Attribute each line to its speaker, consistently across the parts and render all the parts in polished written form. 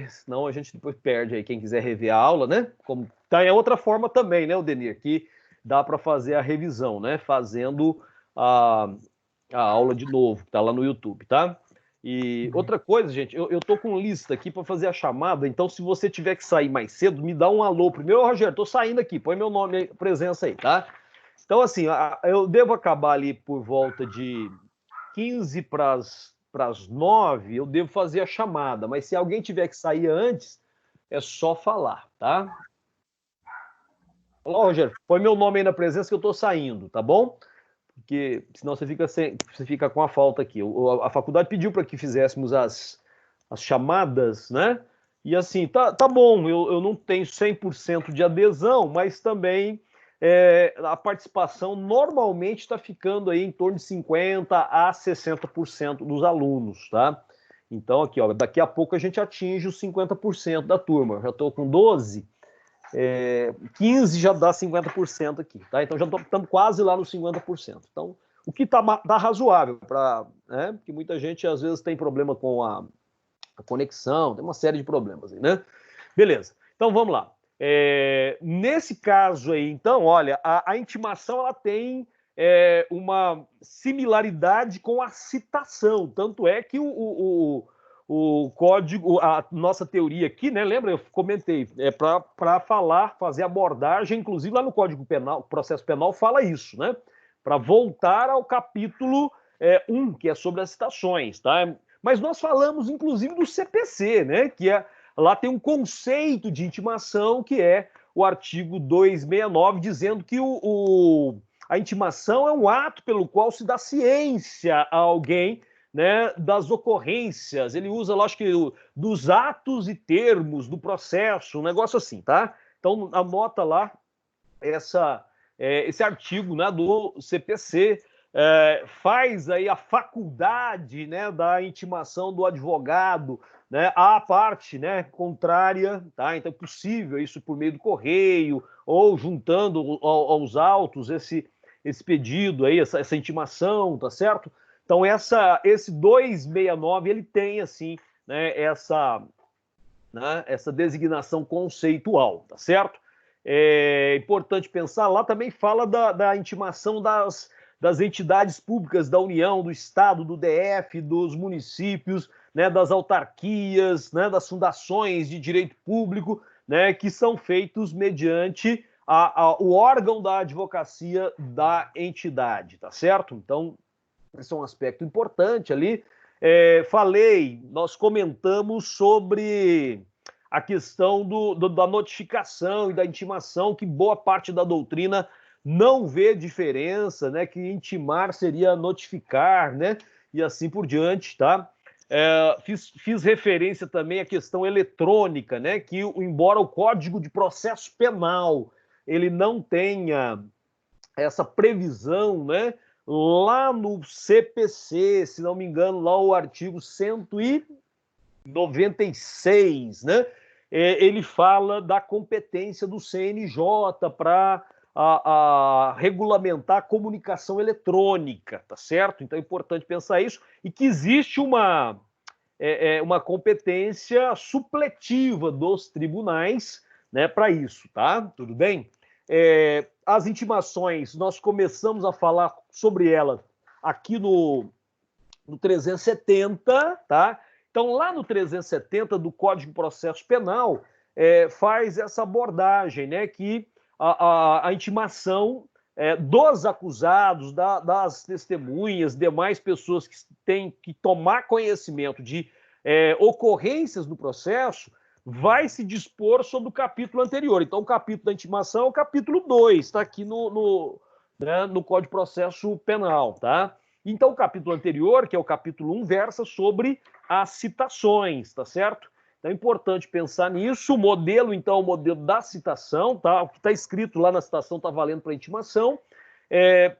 Speaker 1: senão a gente depois perde aí quem quiser rever a aula, né? Como tá, é outra forma também, né, Odenir, que dá para fazer a revisão, né? Fazendo a, a aula de novo, que tá lá no YouTube, tá? E outra coisa, gente, eu tô com lista aqui para fazer a chamada, então se você tiver que sair mais cedo, me dá um alô primeiro. Ô, Rogério, tô saindo aqui, põe meu nome aí, presença aí, tá? Então, assim, eu devo acabar ali por volta de 15 para as 9, eu devo fazer a chamada, mas se alguém tiver que sair antes, é só falar, tá? Ô, Rogério, põe meu nome aí na presença que eu tô saindo, tá bom? Porque senão você fica com a falta aqui. A faculdade pediu para que fizéssemos as chamadas, né? E assim, tá bom, eu não tenho 100% de adesão, mas também a participação normalmente está ficando aí em torno de 50% a 60% dos alunos, tá? Então, aqui, ó, daqui a pouco a gente atinge os 50% da turma. Eu já estou com 12, 15 já dá 50% aqui, tá? Então já estamos quase lá nos 50%. Então, o que tá razoável, né? Porque muita gente às vezes tem problema com a conexão, tem uma série de problemas aí, né? Beleza, então vamos lá. Nesse caso aí, então, olha, a intimação ela tem uma similaridade com a citação, tanto é que o código, a nossa teoria aqui, né? Lembra? Eu comentei, para fazer abordagem, inclusive lá no Código Penal, Processo Penal fala isso, né? Para voltar ao capítulo 1, que é sobre as citações, tá? Mas nós falamos, inclusive, do CPC, né? Lá tem um conceito de intimação, que é o artigo 269, dizendo que a intimação é um ato pelo qual se dá ciência a alguém, né, das ocorrências. Ele usa, lá, acho que, dos atos e termos do processo, um negócio assim, tá? Então, anota lá esse artigo, né, do CPC, faz aí a faculdade, né, da intimação do advogado, né, à parte, né, contrária, tá? Então é possível isso por meio do correio ou juntando aos autos esse pedido aí, essa intimação, tá certo? Então esse 269 ele tem assim, né, essa designação conceitual, tá certo? É importante pensar, lá também fala da intimação das entidades públicas da União, do Estado, do DF, dos municípios, né, das autarquias, né, das fundações de direito público, né, que são feitos mediante o órgão da advocacia da entidade, tá certo? Então, esse é um aspecto importante ali. Nós comentamos sobre a questão da notificação e da intimação, que boa parte da doutrina não vê diferença, né? Que intimar seria notificar, né? E assim por diante, tá? Fiz referência também à questão eletrônica, né? Que, embora o Código de Processo Penal ele não tenha essa previsão, né? Lá no CPC, se não me engano, lá o artigo 196, né? Ele fala da competência do CNJ para regulamentar a comunicação eletrônica, tá certo? Então é importante pensar isso, e que existe uma competência supletiva dos tribunais, né, para isso, tá? Tudo bem? As intimações, nós começamos a falar sobre elas aqui no 370, tá? Então, lá no 370 do Código de Processo Penal, faz essa abordagem, né, que a intimação dos acusados, das testemunhas, demais pessoas que têm que tomar conhecimento de ocorrências no processo, vai se dispor sobre o capítulo anterior. Então, o capítulo da intimação é o capítulo 2, está aqui né, no Código de Processo Penal, tá? Então, o capítulo anterior, que é o capítulo 1, versa sobre as citações, tá certo? Então, é importante pensar nisso. O modelo, então, é o modelo da citação, tá? O que está escrito lá na citação está valendo para a intimação. E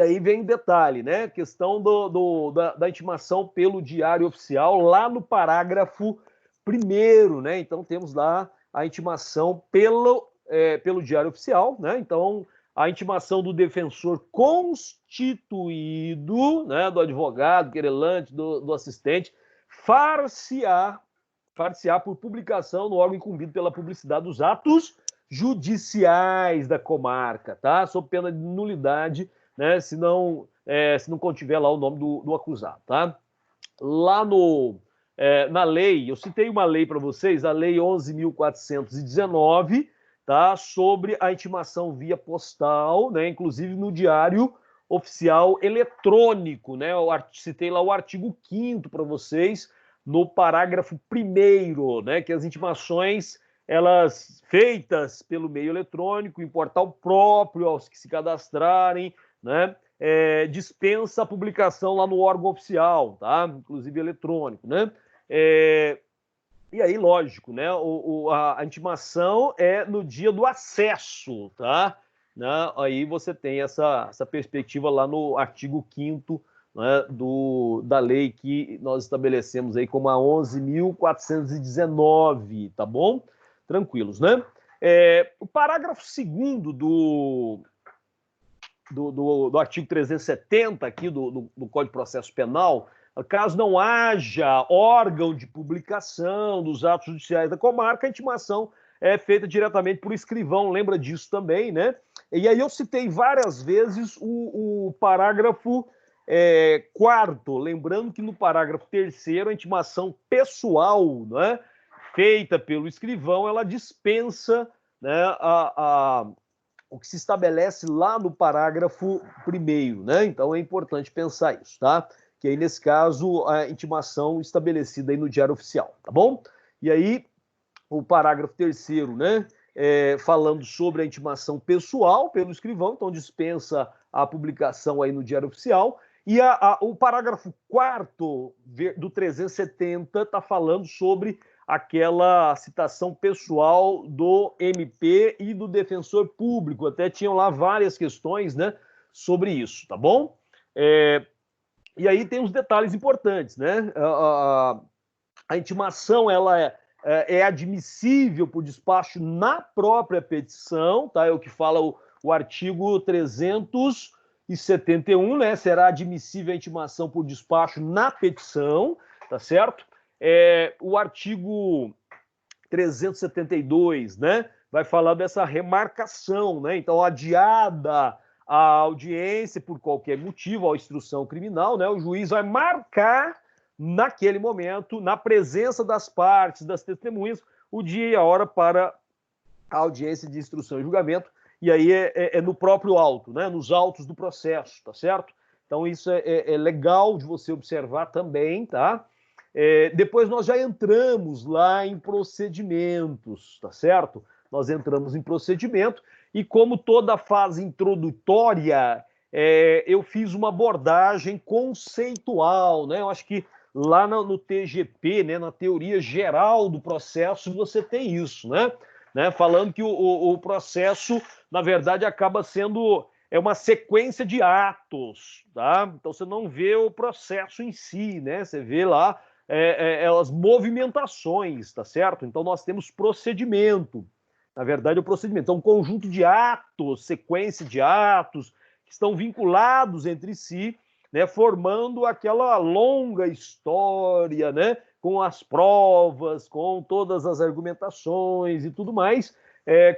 Speaker 1: aí vem o detalhe, né? A questão da intimação pelo diário oficial, lá no parágrafo 1º, né? Então, temos lá a intimação pelo diário oficial, né? Então, a intimação do defensor constituído, né, do advogado, querelante, do assistente, far-se-á far-se-á por publicação no órgão incumbido pela publicidade dos atos judiciais da comarca, tá? Sob pena de nulidade, né? Se não contiver lá o nome do acusado, tá? Lá na lei, eu citei uma lei para vocês, a Lei 11.419, tá? Sobre a intimação via postal, né? Inclusive no Diário Oficial Eletrônico, né? Eu citei lá o artigo 5º para vocês, no parágrafo 1º, né? Que as intimações, elas feitas pelo meio eletrônico, em portal próprio aos que se cadastrarem, né? Dispensa a publicação lá no órgão oficial, tá? Inclusive eletrônico, né? E aí, lógico, né? A intimação é no dia do acesso, tá? Né? Aí você tem essa perspectiva lá no artigo 5º, né, da lei que nós estabelecemos aí como a 11.419, tá bom? Tranquilos, né? O parágrafo 2º do artigo 370 aqui do Código de Processo Penal, caso não haja órgão de publicação dos atos judiciais da comarca, a intimação é feita diretamente por escrivão, lembra disso também, né? E aí eu citei várias vezes o parágrafo 4º, lembrando que no parágrafo 3º, a intimação pessoal, né, feita pelo escrivão, ela dispensa, né, o que se estabelece lá no parágrafo 1º, né? Então é importante pensar isso, tá? Que aí, nesse caso, a intimação estabelecida aí no Diário Oficial, tá bom? E aí, o parágrafo 3º, né? Falando sobre a intimação pessoal pelo escrivão, então dispensa a publicação aí no Diário Oficial. E o parágrafo 4º do 370 está falando sobre aquela citação pessoal do MP e do defensor público. Até tinham lá várias questões, né, sobre isso, tá bom? E aí tem uns detalhes importantes, né? A intimação, ela é admissível por despacho na própria petição, tá? É o que fala o artigo 371, né? Será admissível a intimação por despacho na petição, tá certo? O artigo 372, né? Vai falar dessa remarcação, né? Então, adiada a audiência por qualquer motivo, a instrução criminal, né? O juiz vai marcar naquele momento, na presença das partes, das testemunhas, o dia e a hora para a audiência de instrução e julgamento, e aí é no próprio auto, né? Nos autos do processo, tá certo? Então isso é legal de você observar também, tá? Depois nós já entramos lá em procedimentos, tá certo? Nós entramos em procedimento e como toda fase introdutória, eu fiz uma abordagem conceitual, né? Eu acho que lá no TGP, né, na teoria geral do processo, você tem isso, né? Falando que o processo, na verdade, acaba sendo uma sequência de atos, tá? Então você não vê o processo em si, né? Você vê lá as movimentações, tá certo? Então nós temos procedimento. Na verdade, é o procedimento. Então, um conjunto de atos, sequência de atos que estão vinculados entre si, né, formando aquela longa história, né, com as provas, com todas as argumentações e tudo mais,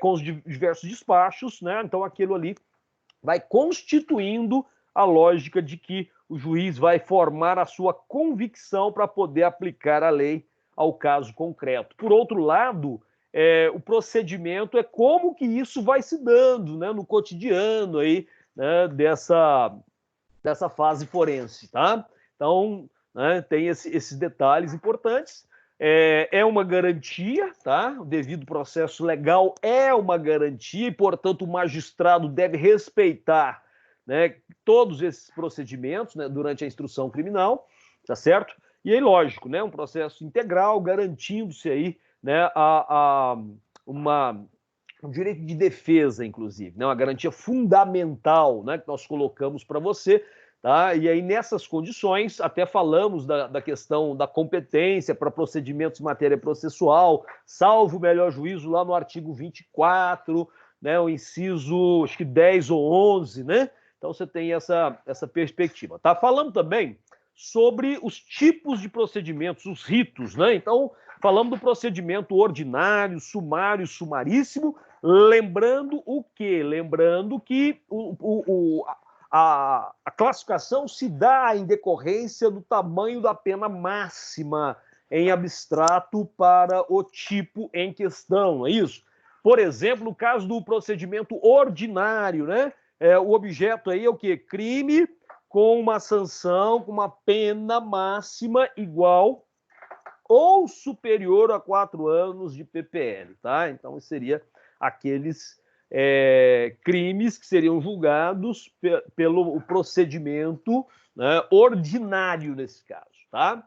Speaker 1: com os diversos despachos, né? Então aquilo ali vai constituindo a lógica de que o juiz vai formar a sua convicção para poder aplicar a lei ao caso concreto. Por outro lado, o procedimento é como que isso vai se dando, né, no cotidiano aí, né, dessa fase forense, tá? Então, né, tem esses detalhes importantes. É uma garantia, tá? O devido processo legal é uma garantia e, portanto, o magistrado deve respeitar, né, todos esses procedimentos, né, durante a instrução criminal, tá certo? E aí, lógico, né, um processo integral, garantindo-se aí, né, um direito de defesa, inclusive, né, uma garantia fundamental, né, que nós colocamos para você. Tá? E aí, nessas condições, até falamos da questão da competência para procedimentos em matéria processual, salvo o melhor juízo lá no artigo 24, né, o inciso, acho que 10 ou 11, né? Então, você tem essa perspectiva. Tá falando também sobre os tipos de procedimentos, os ritos, né? Então, Falamos do procedimento ordinário, sumário, sumaríssimo, lembrando o quê? Lembrando que a classificação se dá em decorrência do tamanho da pena máxima em abstrato para o tipo em questão, não é isso? Por exemplo, no caso do procedimento ordinário, né? O objeto aí é o quê? Crime com uma sanção, com uma pena máxima igual ou superior a 4 anos de PPL, tá? Então, seria aqueles crimes que seriam julgados pelo procedimento, né, ordinário nesse caso, tá?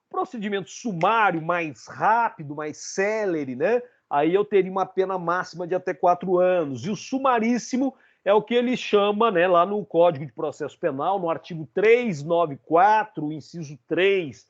Speaker 1: Procedimento sumário, mais rápido, mais célere, né? Aí eu teria uma pena máxima de até 4 anos. E o sumaríssimo é o que ele chama, né, lá no Código de Processo Penal, no artigo 394, inciso 3,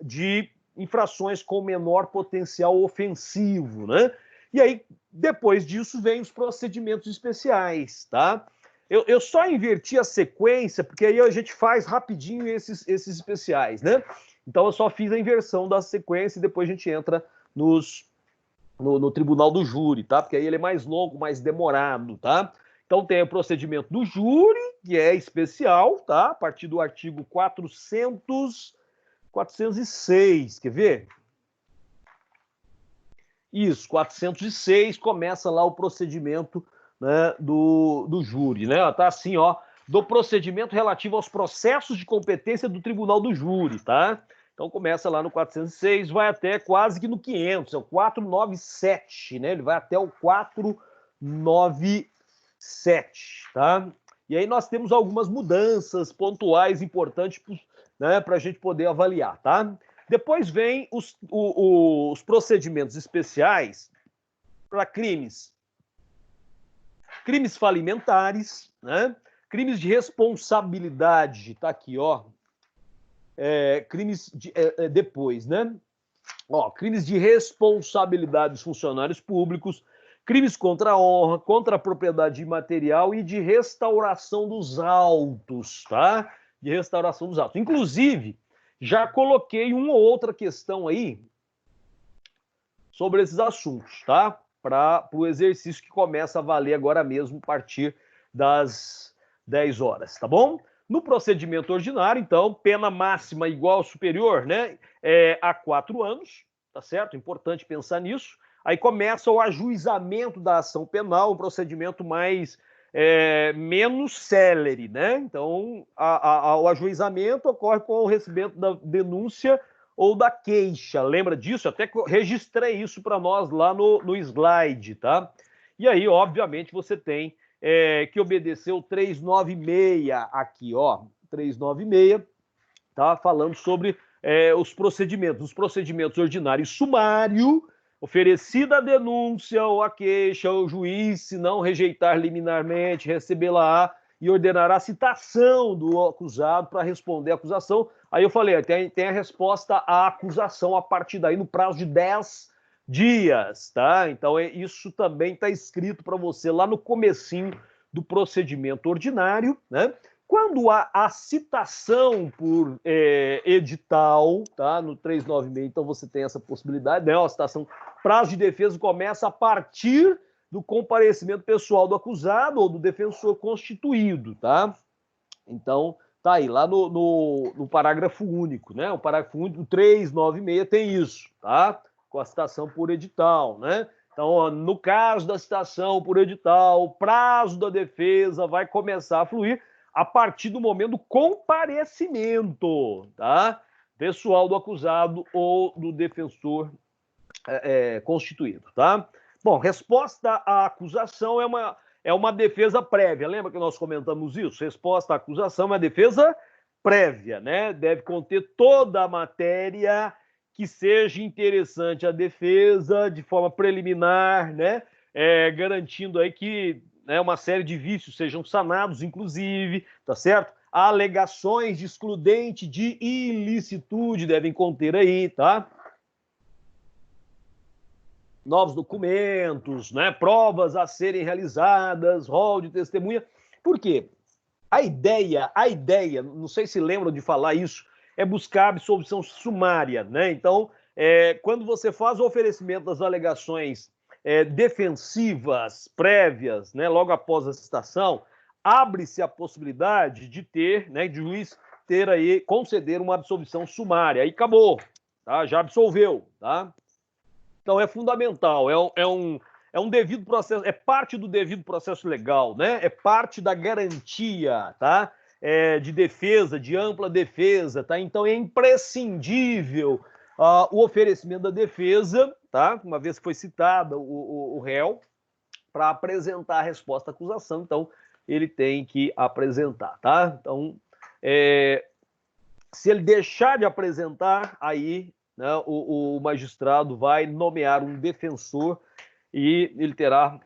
Speaker 1: de infrações com menor potencial ofensivo, né? E aí, depois disso, vem os procedimentos especiais, tá? Eu só inverti a sequência, porque aí a gente faz rapidinho esses especiais, né? Então, eu só fiz a inversão da sequência e depois a gente entra no tribunal do júri, tá? Porque aí ele é mais longo, mais demorado, tá? Então, tem o procedimento do júri, que é especial, tá? A partir do artigo 406, quer ver? Isso, 406, começa lá o procedimento, né, do júri, né? Tá assim, ó, do procedimento relativo aos processos de competência do tribunal do júri, tá? Então começa lá no 406, vai até quase que no 500, é o 497, né? Ele vai até o 497, tá? E aí nós temos algumas mudanças pontuais importantes, né, para a gente poder avaliar, tá? Depois vem os procedimentos especiais para crimes falimentares, né? Crimes de responsabilidade, tá aqui, ó. Depois, né? Ó, crimes de responsabilidade dos funcionários públicos, crimes contra a honra, contra a propriedade imaterial e de restauração dos autos, tá? De restauração dos autos. Inclusive, já coloquei uma ou outra questão aí sobre esses assuntos, tá? Para o exercício que começa a valer agora mesmo a partir das 10 horas, tá bom? No procedimento ordinário, então, pena máxima igual ou superior, né? A 4 anos, tá certo? Importante pensar nisso. Aí começa o ajuizamento da ação penal, um procedimento menos célere, né? Então, o ajuizamento ocorre com o recebimento da denúncia ou da queixa. Lembra disso? Até registrei isso para nós lá no slide, tá? E aí, obviamente, você tem que obedecer o 396 aqui, ó. 396, tá? Falando sobre os procedimentos ordinário e sumário, oferecida a denúncia ou a queixa, o juiz, se não rejeitar liminarmente, recebê-la e ordenará a citação do acusado para responder à acusação. Aí eu falei, tem a resposta à acusação a partir daí no prazo de 10 dias, tá? Então isso também está escrito para você lá no comecinho do procedimento ordinário, né? Quando há a citação por edital, tá? No 396, então você tem essa possibilidade, né? A citação, prazo de defesa começa a partir do comparecimento pessoal do acusado ou do defensor constituído, tá? Então, tá aí, lá no parágrafo único, né? O parágrafo único do 396 tem isso, tá? Com a citação por edital, né? Então, no caso da citação por edital, o prazo da defesa vai começar a fluir a partir do momento do comparecimento, tá? Pessoal do acusado ou do defensor constituído, tá? Bom, resposta à acusação é uma defesa prévia. Lembra que nós comentamos isso? Resposta à acusação é uma defesa prévia, né? Deve conter toda a matéria que seja interessante à defesa de forma preliminar, né? Garantindo aí que uma série de vícios sejam sanados, inclusive, tá certo? Alegações de excludente de ilicitude devem conter aí, tá? Novos documentos, né? Provas a serem realizadas, rol de testemunha. Por quê? A ideia, não sei se lembram de falar isso, é buscar absolvição sumária, né? Então, quando você faz o oferecimento das alegações defensivas prévias, né, logo após a citação, abre-se a possibilidade de ter, né, de o juiz ter aí, conceder uma absolvição sumária. Aí acabou, tá? Já absolveu, tá? Então é fundamental, é um devido processo, é parte do devido processo legal, né? É parte da garantia, tá? De defesa, de ampla defesa, tá? Então é imprescindível o oferecimento da defesa, tá? Uma vez que foi citada o réu, para apresentar a resposta à acusação, então ele tem que apresentar, tá? Então, se ele deixar de apresentar, aí, né, o magistrado vai nomear um defensor e ele terá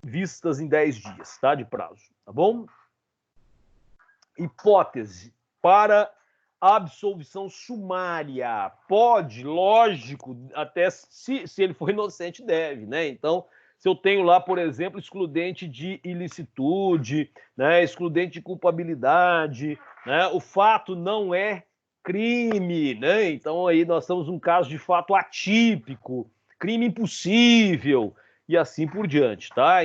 Speaker 1: vistas em 10 dias, tá? De prazo, tá bom? Hipótese para absolvição sumária. Pode, lógico, até se ele for inocente, deve, né? Então, se eu tenho lá, por exemplo, excludente de ilicitude, né, excludente de culpabilidade, né, o fato não é crime, né? Então aí nós temos um caso de fato atípico, crime impossível e assim por diante, tá?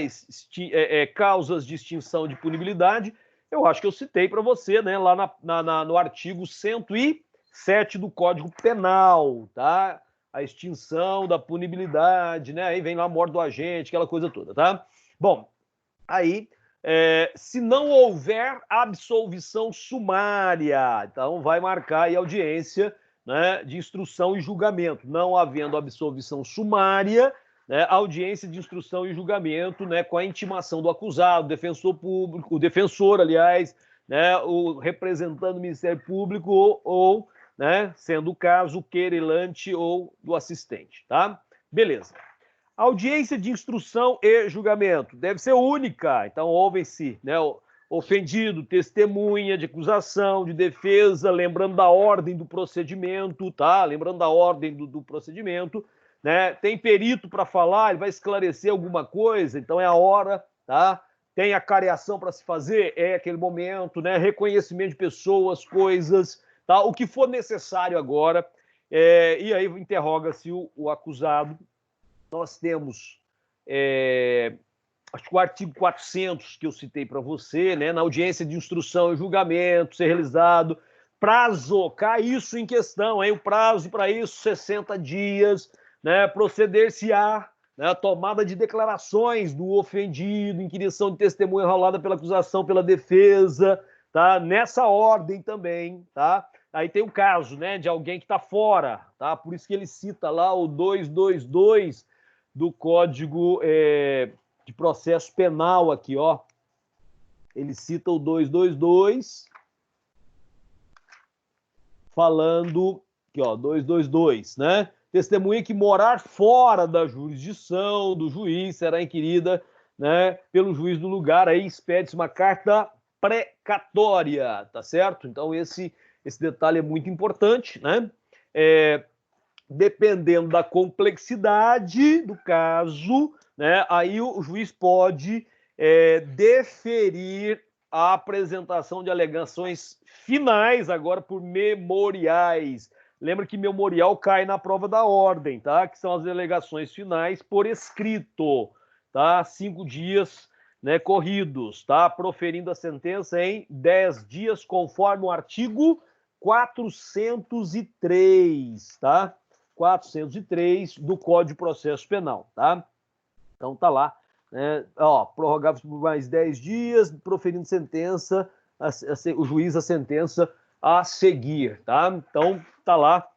Speaker 1: Causas de extinção de punibilidade, eu acho que eu citei para você, né, lá no artigo 107 do Código Penal, tá? A extinção da punibilidade, né? Aí vem lá a morte do agente, aquela coisa toda, tá? Bom, aí, se não houver absolvição sumária, então vai marcar aí audiência, né, de instrução e julgamento. Não havendo absolvição sumária, né, audiência de instrução e julgamento, né, com a intimação do acusado, defensor público, o defensor, aliás, né, o representante do Ministério Público ou né, sendo o caso, o querelante ou do assistente, tá? Beleza. Audiência de instrução e julgamento deve ser única, então ouvem-se, né, ofendido, testemunha de acusação, de defesa, lembrando da ordem do procedimento, tá? Lembrando da ordem do procedimento, né? Tem perito para falar, ele vai esclarecer alguma coisa, então é a hora, tá? Tem a careação para se fazer, é aquele momento, né? Reconhecimento de pessoas, coisas, tá? O que for necessário agora, e aí interroga-se o acusado. Nós temos, acho que o artigo 400 que eu citei para você, né? Na audiência de instrução e julgamento ser realizado, prazo, cai isso em questão, hein? O prazo para isso, 60 dias, né? Proceder-se-á, né, a tomada de declarações do ofendido, inquirição de testemunha rolada pela acusação, pela defesa, tá? Nessa ordem também, tá? Aí tem o caso, né, de alguém que está fora, tá? Por isso que ele cita lá o 222 do Código de Processo Penal aqui, ó. Ele cita o 222 falando aqui, ó, 222, né? Testemunha que morar fora da jurisdição do juiz será inquirida, né, pelo juiz do lugar, aí expede-se uma carta precatória, tá certo? Então esse detalhe é muito importante, né? Dependendo da complexidade do caso, né, aí o juiz pode deferir a apresentação de alegações finais agora por memoriais. Lembra que memorial cai na prova da ordem, tá? Que são as alegações finais por escrito, tá? 5 dias, né, corridos, tá? Proferindo a sentença em 10 dias, conforme o artigo 403, tá? 403 do Código de Processo Penal, tá? Então tá lá, né? Ó, prorrogáveis por mais 10 dias, proferindo sentença, o juiz a sentença a seguir, tá? Então tá lá,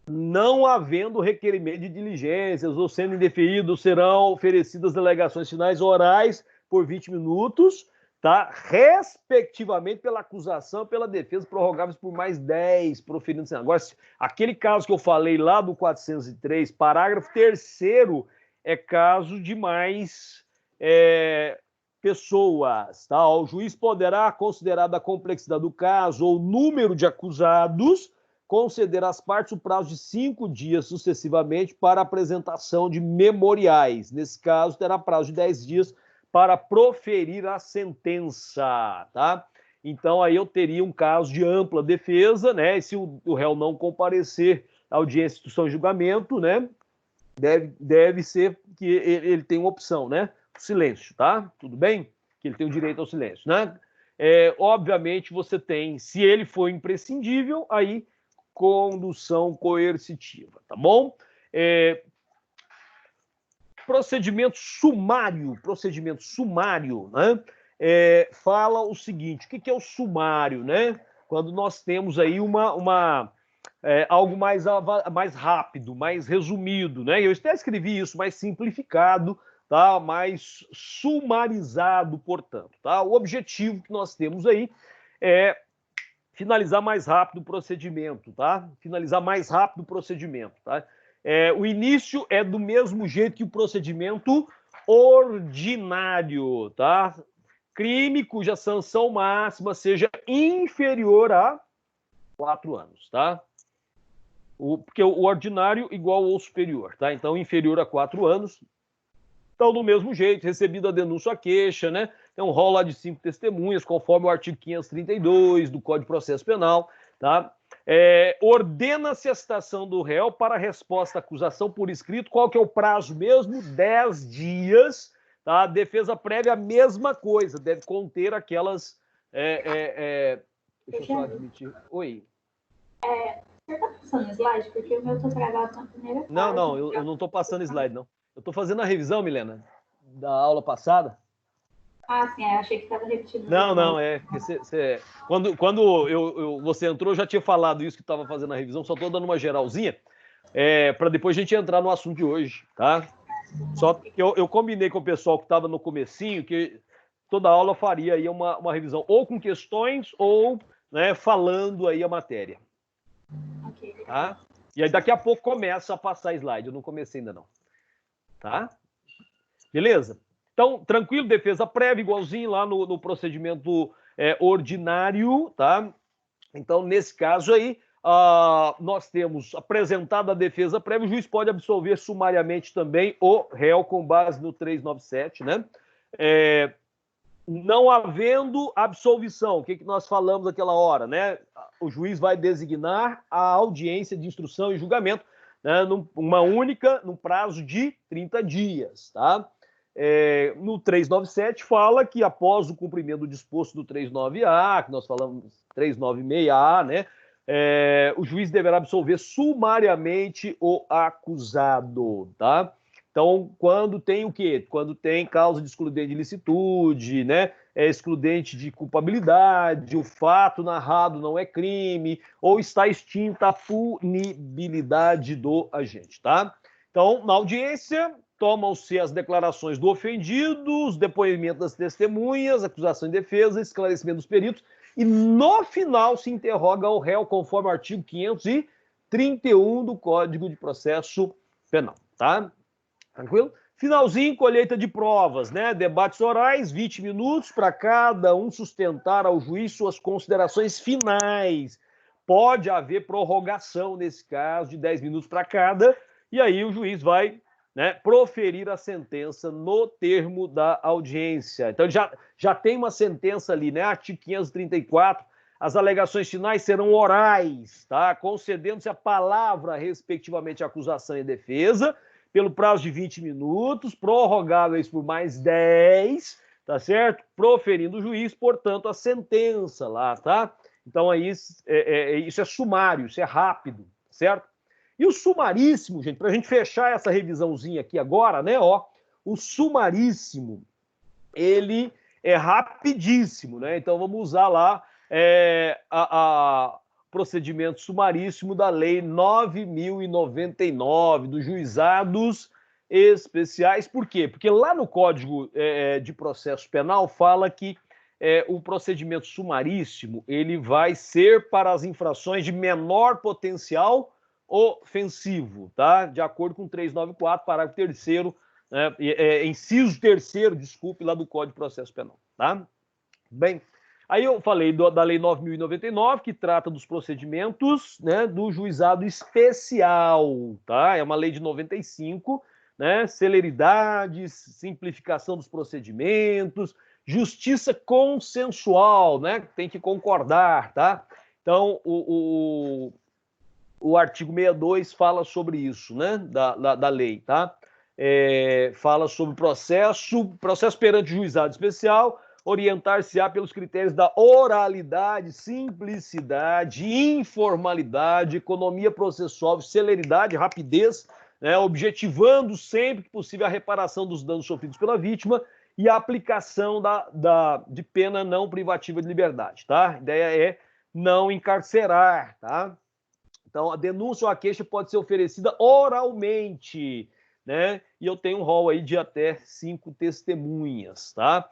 Speaker 1: não havendo requerimento de diligências ou sendo indeferido, serão oferecidas delegações finais orais por 20 minutos, tá? Respectivamente pela acusação e pela defesa, prorrogáveis por mais 10, proferindo sentença. Agora, aquele caso que eu falei lá do 403, parágrafo 3º, é caso de mais pessoas, tá? O juiz poderá, considerada a complexidade do caso ou número de acusados, conceder às partes o prazo de 5 dias sucessivamente para apresentação de memoriais. Nesse caso, terá prazo de 10 dias para proferir a sentença, tá? Então aí eu teria um caso de ampla defesa, né? E se o réu não comparecer à audiência, instrução e julgamento, né? Deve ser que ele tem uma opção, né? Silêncio, tá? Tudo bem? Que ele tem o direito ao silêncio, né? Obviamente você tem, se ele for imprescindível, aí condução coercitiva, tá bom? Procedimento sumário, né? Fala o seguinte, o que é o sumário, né? Quando nós temos aí algo mais rápido, mais resumido, né? Eu até escrevi isso, mais simplificado, tá? Mais sumarizado, portanto, tá? O objetivo que nós temos aí é finalizar mais rápido o procedimento, tá? Finalizar mais rápido o procedimento, tá? O início é do mesmo jeito que o procedimento ordinário, tá? Crime cuja sanção máxima seja inferior a 4 anos, tá? Porque o ordinário igual ao superior, tá? Então, inferior a 4 anos. Então, do mesmo jeito, recebida a denúncia à queixa, né? Tem um rol lá de 5 testemunhas, conforme o artigo 532 do Código de Processo Penal, tá? Ordena-se a citação do réu para a resposta à acusação por escrito. Qual que é o prazo mesmo? 10 dias, tá? A defesa prévia, a mesma coisa, deve conter aquelas... Deixa eu só admitir. Oi.
Speaker 2: Você tá passando slide? Porque o meu tá travado na primeira parte.
Speaker 1: Não, eu não tô passando slide, não. Eu tô fazendo a revisão, Milena, da aula passada.
Speaker 2: Ah, sim, eu achei que estava repetindo.
Speaker 1: Não, quando você entrou, eu já tinha falado isso que estava fazendo a revisão, só estou dando uma geralzinha, para depois a gente entrar no assunto de hoje, tá? Só que eu combinei com o pessoal que estava no comecinho que toda aula eu faria aí uma revisão, ou com questões, ou, né, falando aí a matéria.
Speaker 2: Ok.
Speaker 1: Tá? E aí daqui a pouco começa a passar slide, eu não comecei ainda não. Tá? Beleza? Então, tranquilo, defesa prévia, igualzinho lá no procedimento ordinário, tá? Então, nesse caso aí, nós temos apresentada a defesa prévia, o juiz pode absolver sumariamente também o réu com base no 397, né? Não havendo absolvição, o que nós falamos naquela hora, né? O juiz vai designar a audiência de instrução e julgamento, né, uma única, no prazo de 30 dias, tá? No 397 fala que após o cumprimento do disposto do 39A, que nós falamos 396A, né? O juiz deverá absolver sumariamente o acusado, tá? Então, quando tem o quê? Quando tem causa de excludente de ilicitude, né? Excludente de culpabilidade, o fato narrado não é crime, ou está extinta a punibilidade do agente, tá? Então, na audiência, tomam-se as declarações do ofendido, os depoimentos das testemunhas, acusação e defesa, esclarecimento dos peritos, e no final se interroga o réu conforme o artigo 531 do Código de Processo Penal, tá? Tranquilo? Finalzinho, colheita de provas, né? Debates orais, 20 minutos para cada um sustentar ao juiz suas considerações finais. Pode haver prorrogação nesse caso de 10 minutos para cada, e aí o juiz vai, né, proferir a sentença no termo da audiência. Então já tem uma sentença ali, né? Artigo 534, as alegações finais serão orais, tá? Concedendo-se a palavra respectivamente à acusação e defesa, pelo prazo de 20 minutos, prorrogáveis por mais 10, tá certo? Proferindo o juiz, portanto, a sentença lá, tá? Então, aí, isso é sumário, isso é rápido, certo? E o sumaríssimo, gente, para a gente fechar essa revisãozinha aqui agora, né, ó, o sumaríssimo, ele é rapidíssimo, né? Então, vamos usar lá procedimento sumaríssimo da Lei 9.099, dos juizados especiais. Por quê? Porque lá no Código de Processo Penal fala que o procedimento sumaríssimo ele vai ser para as infrações de menor potencial ofensivo, tá? De acordo com 394, parágrafo 3º, inciso 3º, desculpe, lá do Código de Processo Penal, tá? Bem, aí eu falei da Lei 9.099, que trata dos procedimentos, né, do juizado especial, tá? É uma lei de 95, né? Celeridade, simplificação dos procedimentos, justiça consensual, né? Tem que concordar, tá? Então, o artigo 62 fala sobre isso, né? Da lei, tá? Fala sobre processo perante o juizado especial, orientar-se-á pelos critérios da oralidade, simplicidade, informalidade, economia processual, celeridade, rapidez, né, objetivando sempre que possível a reparação dos danos sofridos pela vítima e a aplicação de pena não privativa de liberdade, tá? A ideia é não encarcerar, tá? Então, a denúncia ou a queixa pode ser oferecida oralmente, né? E eu tenho um rol aí de até 5 testemunhas, tá?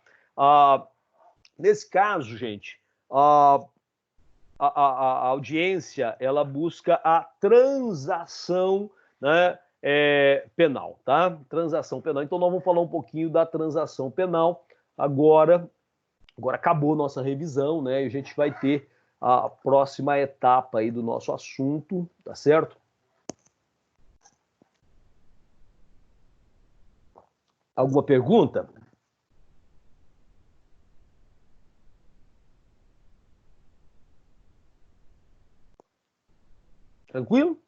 Speaker 1: Nesse caso, gente, a audiência, ela busca a transação, né, penal, tá? Transação penal. Então, nós vamos falar um pouquinho da transação penal. Agora acabou nossa revisão, né? E a gente vai ter a próxima etapa aí do nosso assunto, tá certo? Alguma pergunta? Tranquilo?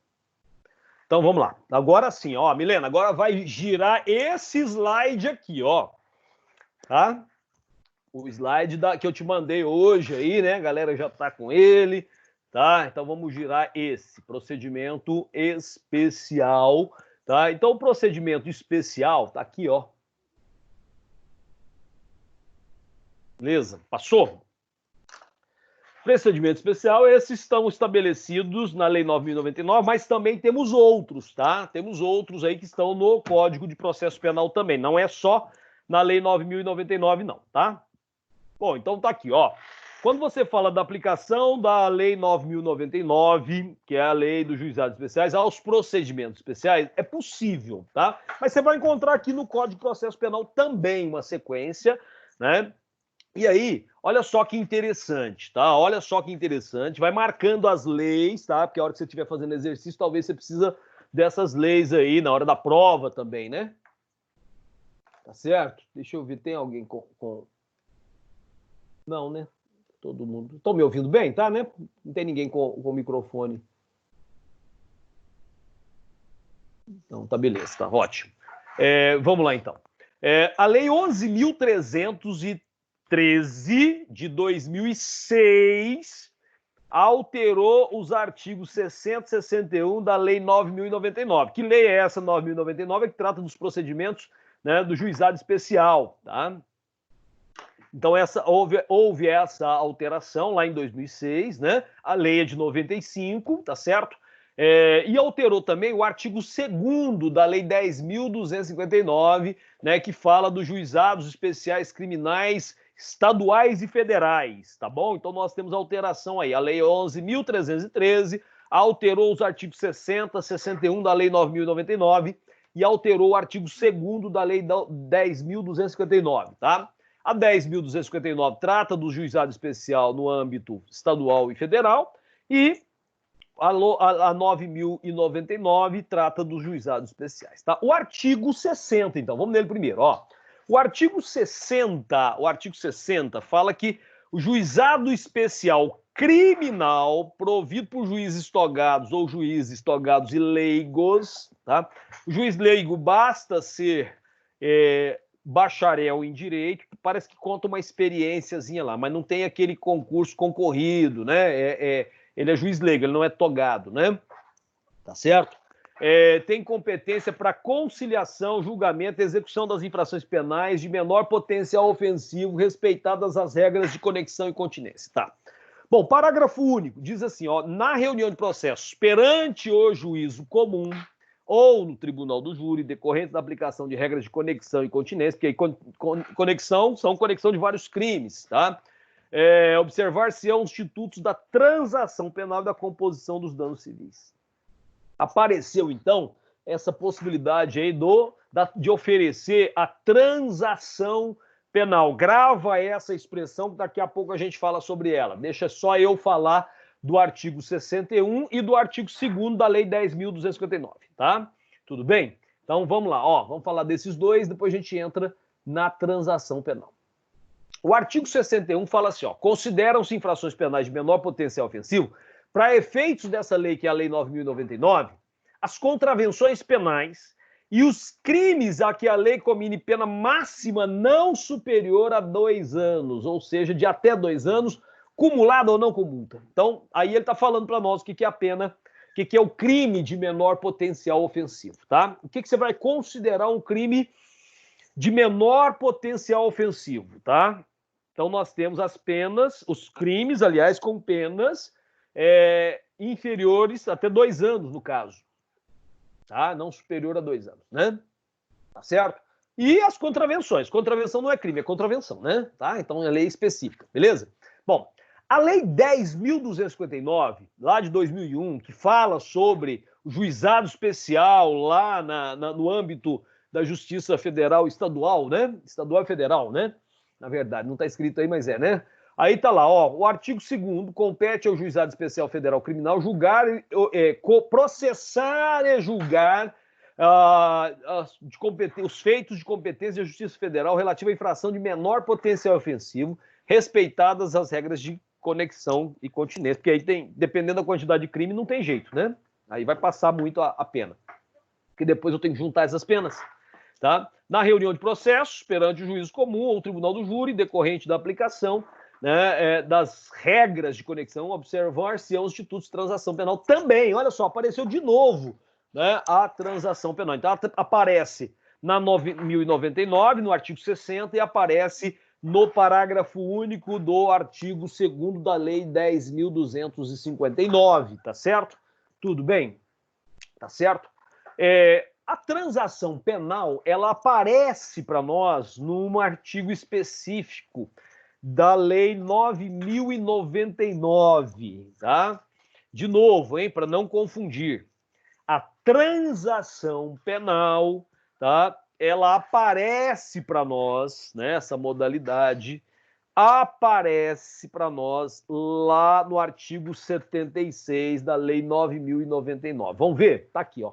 Speaker 1: Então vamos lá. Agora sim, ó, Milena, agora vai girar esse slide aqui, ó. Tá? O slide que eu te mandei hoje aí, né? A galera já tá com ele, tá? Então vamos girar esse procedimento especial, tá? Então o procedimento especial tá aqui, ó. Beleza? Passou? Procedimento especial, esses estão estabelecidos na Lei 9.099, mas também temos outros, tá? Temos outros aí que estão no Código de Processo Penal também. Não é só na Lei 9.099, não, tá? Bom, então tá aqui, ó. Quando você fala da aplicação da Lei 9.099, que é a Lei dos Juizados Especiais, aos procedimentos especiais, é possível, tá? Mas você vai encontrar aqui no Código de Processo Penal também uma sequência, né? E aí, olha só que interessante, tá? Olha só que interessante. Vai marcando as leis, tá? Porque a hora que você estiver fazendo exercício, talvez você precisa dessas leis aí na hora da prova também, né? Tá certo? Deixa eu ver, tem alguém com... Não, né? Todo mundo. Estão me ouvindo bem, tá, né? Não tem ninguém com microfone. Então, tá beleza, tá ótimo. Vamos lá, então. A Lei 11.313 de 2006 alterou os artigos 60 e 61 da Lei 9.099. Que lei é essa, 9.099? É que trata dos procedimentos, né, do juizado especial, tá? Então, houve essa alteração lá em 2006, né? A lei é de 95, tá certo? E alterou também o artigo 2º da Lei 10.259, né, que fala dos juizados especiais criminais estaduais e federais, tá bom? Então nós temos alteração aí. A Lei 11.313 alterou os artigos 60, 61 da Lei 9.099 e alterou o artigo 2º da Lei 10.259, tá? A 10.259 trata do juizado especial no âmbito estadual e federal e a 9.099 trata dos juizados especiais, tá? O artigo 60, então, vamos nele primeiro, ó. O artigo 60 fala que o juizado especial criminal provido por juízes togados ou juízes togados e leigos, tá? O juiz leigo basta ser bacharel em direito, parece que conta uma experiênciazinha lá, mas não tem aquele concurso concorrido, né? Ele é juiz leigo, ele não é togado, né? Tá certo? Tem competência para conciliação, julgamento e execução das infrações penais de menor potencial ofensivo, respeitadas as regras de conexão e continência. Tá. Bom, parágrafo único, diz assim, ó, na reunião de processos perante o juízo comum ou no tribunal do júri, decorrente da aplicação de regras de conexão e continência, porque aí conexão de vários crimes, tá? Observar-se-ão os institutos da transação penal e da composição dos danos civis. Apareceu, então, essa possibilidade aí de oferecer a transação penal. Grava essa expressão que daqui a pouco a gente fala sobre ela. Deixa só eu falar do artigo 61 e do artigo 2º da Lei 10.259, tá? Tudo bem? Então vamos lá, ó, vamos falar desses dois, depois a gente entra na transação penal. O artigo 61 fala assim, ó, consideram-se infrações penais de menor potencial ofensivo, para efeitos dessa lei, que é a Lei 9.099, as contravenções penais e os crimes a que a lei comine pena máxima não superior a 2 anos, ou seja, de até 2 anos, cumulada ou não com multa. Então, aí ele está falando para nós o que é a pena, o que é o crime de menor potencial ofensivo, tá? O que você vai considerar um crime de menor potencial ofensivo, tá? Então, nós temos as penas, os crimes, aliás, com penas inferiores até 2 anos, no caso. Tá? Não superior a 2 anos, né? Tá certo? E as contravenções. Contravenção não é crime, é contravenção, né? Tá? Então, é lei específica, beleza? Bom, a Lei 10.259, lá de 2001, que fala sobre o juizado especial lá no âmbito da Justiça Federal Estadual, né? Estadual e federal, né? Na verdade, não está escrito aí, mas né? Aí tá lá, ó, o artigo 2º compete ao Juizado Especial Federal Criminal julgar, processar e julgar os feitos de competência da Justiça Federal relativa à infração de menor potencial ofensivo, respeitadas as regras de conexão e continência, porque aí tem, dependendo da quantidade de crime, não tem jeito, né? Aí vai passar muito a pena, porque depois eu tenho que juntar essas penas, tá? Na reunião de processos, perante o juízo comum ou o tribunal do júri, decorrente da aplicação, né, das regras de conexão, observar-se os institutos de transação penal também. Olha só, apareceu de novo, né, a transação penal. Então, ela aparece na 9.099, no artigo 60, e aparece no parágrafo único do artigo 2º da Lei 10.259, tá certo? Tudo bem? Tá certo? A transação penal, ela aparece para nós num artigo específico da Lei 9.099, tá? De novo, hein, para não confundir. A transação penal, tá? Ela aparece para nós, né, essa modalidade aparece para nós lá no artigo 76 da Lei 9.099. Vamos ver? Tá aqui, ó.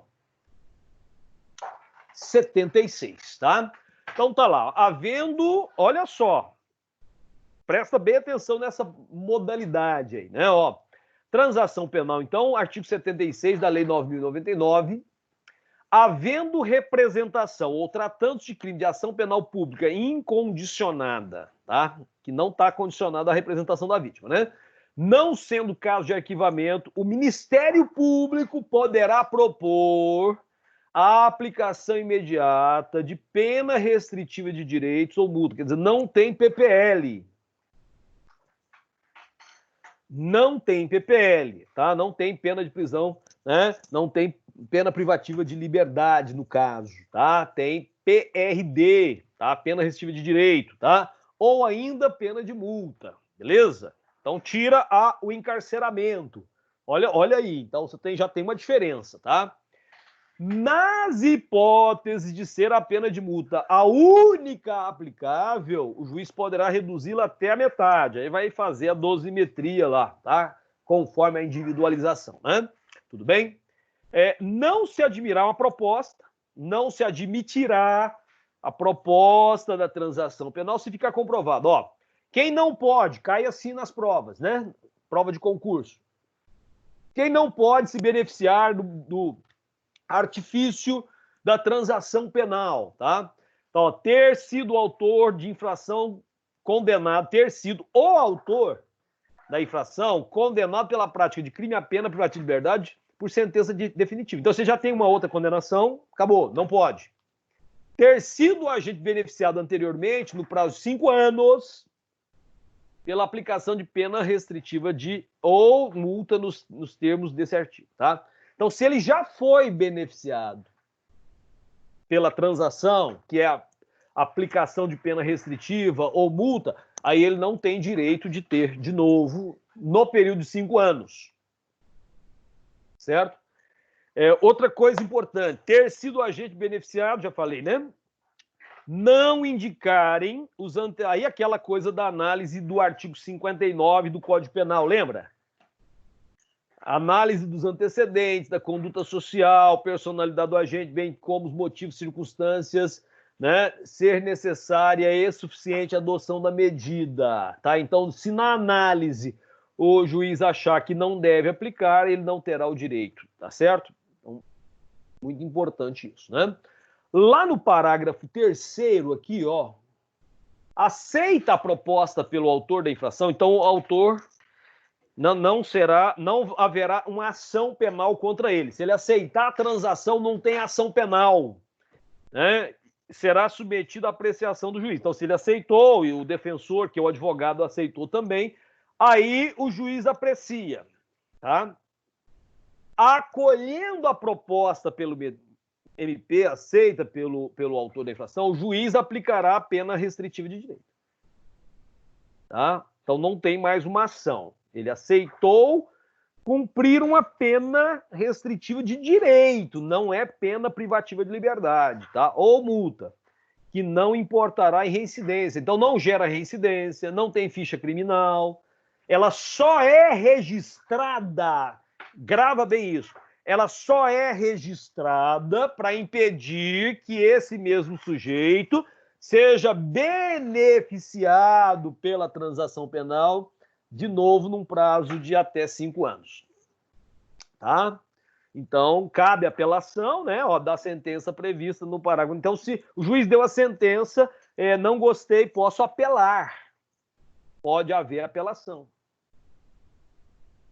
Speaker 1: 76, tá? Então tá lá, havendo, olha só, presta bem atenção nessa modalidade aí, né? Ó, transação penal, então, artigo 76 da Lei 9.099, havendo representação ou tratando-se de crime de ação penal pública incondicionada, tá? Que não está condicionada à representação da vítima, né? Não sendo caso de arquivamento, o Ministério Público poderá propor a aplicação imediata de pena restritiva de direitos ou multa. Quer dizer, não tem PPL. Não tem PPL, tá? Não tem pena de prisão, né? Não tem pena privativa de liberdade, no caso, tá? Tem PRD, tá? Pena restritiva de direito, tá? Ou ainda pena de multa, beleza? Então tira o encarceramento. Olha aí, então você já tem uma diferença, tá? Nas hipóteses de ser a pena de multa a única aplicável, o juiz poderá reduzi-la até a metade. Aí vai fazer a dosimetria lá, tá? Conforme a individualização, né? Tudo bem? Não se admitirá uma proposta, não se admitirá a proposta da transação penal se ficar comprovado. Ó, quem não pode, cai assim nas provas, né? Prova de concurso. Quem não pode se beneficiar do artifício da transação penal, tá? Então, ó, ter sido autor de infração condenado, ter sido o autor da infração condenado pela prática de crime a pena privativa de liberdade por sentença definitiva. Então, você já tem uma outra condenação, acabou, não pode. Ter sido agente beneficiado anteriormente, no prazo de 5 anos, pela aplicação de pena restritiva ou multa nos termos desse artigo, tá? Então, se ele já foi beneficiado pela transação, que é a aplicação de pena restritiva ou multa, aí ele não tem direito de ter de novo no período de 5 anos. Certo? Outra coisa importante, ter sido agente beneficiado, já falei, né? Não indicarem aí aquela coisa da análise do artigo 59 do Código Penal, lembra? Análise dos antecedentes, da conduta social, personalidade do agente, bem como os motivos e circunstâncias né, ser necessária e suficiente a adoção da medida, tá? Então, se na análise o juiz achar que não deve aplicar, ele não terá o direito, tá certo? Então, muito importante isso, né? Lá no parágrafo 3º aqui, ó, aceita a proposta pelo autor da infração, então o autor não haverá uma ação penal contra ele. Se ele aceitar a transação, não tem ação penal, né? Será submetido à apreciação do juiz. Então, se ele aceitou e o defensor, que é o advogado, aceitou também, aí o juiz aprecia, tá? Acolhendo a proposta pelo MP, aceita pelo autor da infração, o juiz aplicará a pena restritiva de direito, tá? Então, não tem mais uma ação. Ele aceitou cumprir uma pena restritiva de direito, não é pena privativa de liberdade, tá? Ou multa, que não importará em reincidência. Então, não gera reincidência, não tem ficha criminal, ela só é registrada, grava bem isso, ela só é registrada para impedir que esse mesmo sujeito seja beneficiado pela transação penal, de novo, num prazo de até 5 anos. Tá? Então, cabe apelação, né, ó, da sentença prevista no parágrafo. Então, se o juiz deu a sentença, não gostei, posso apelar. Pode haver apelação.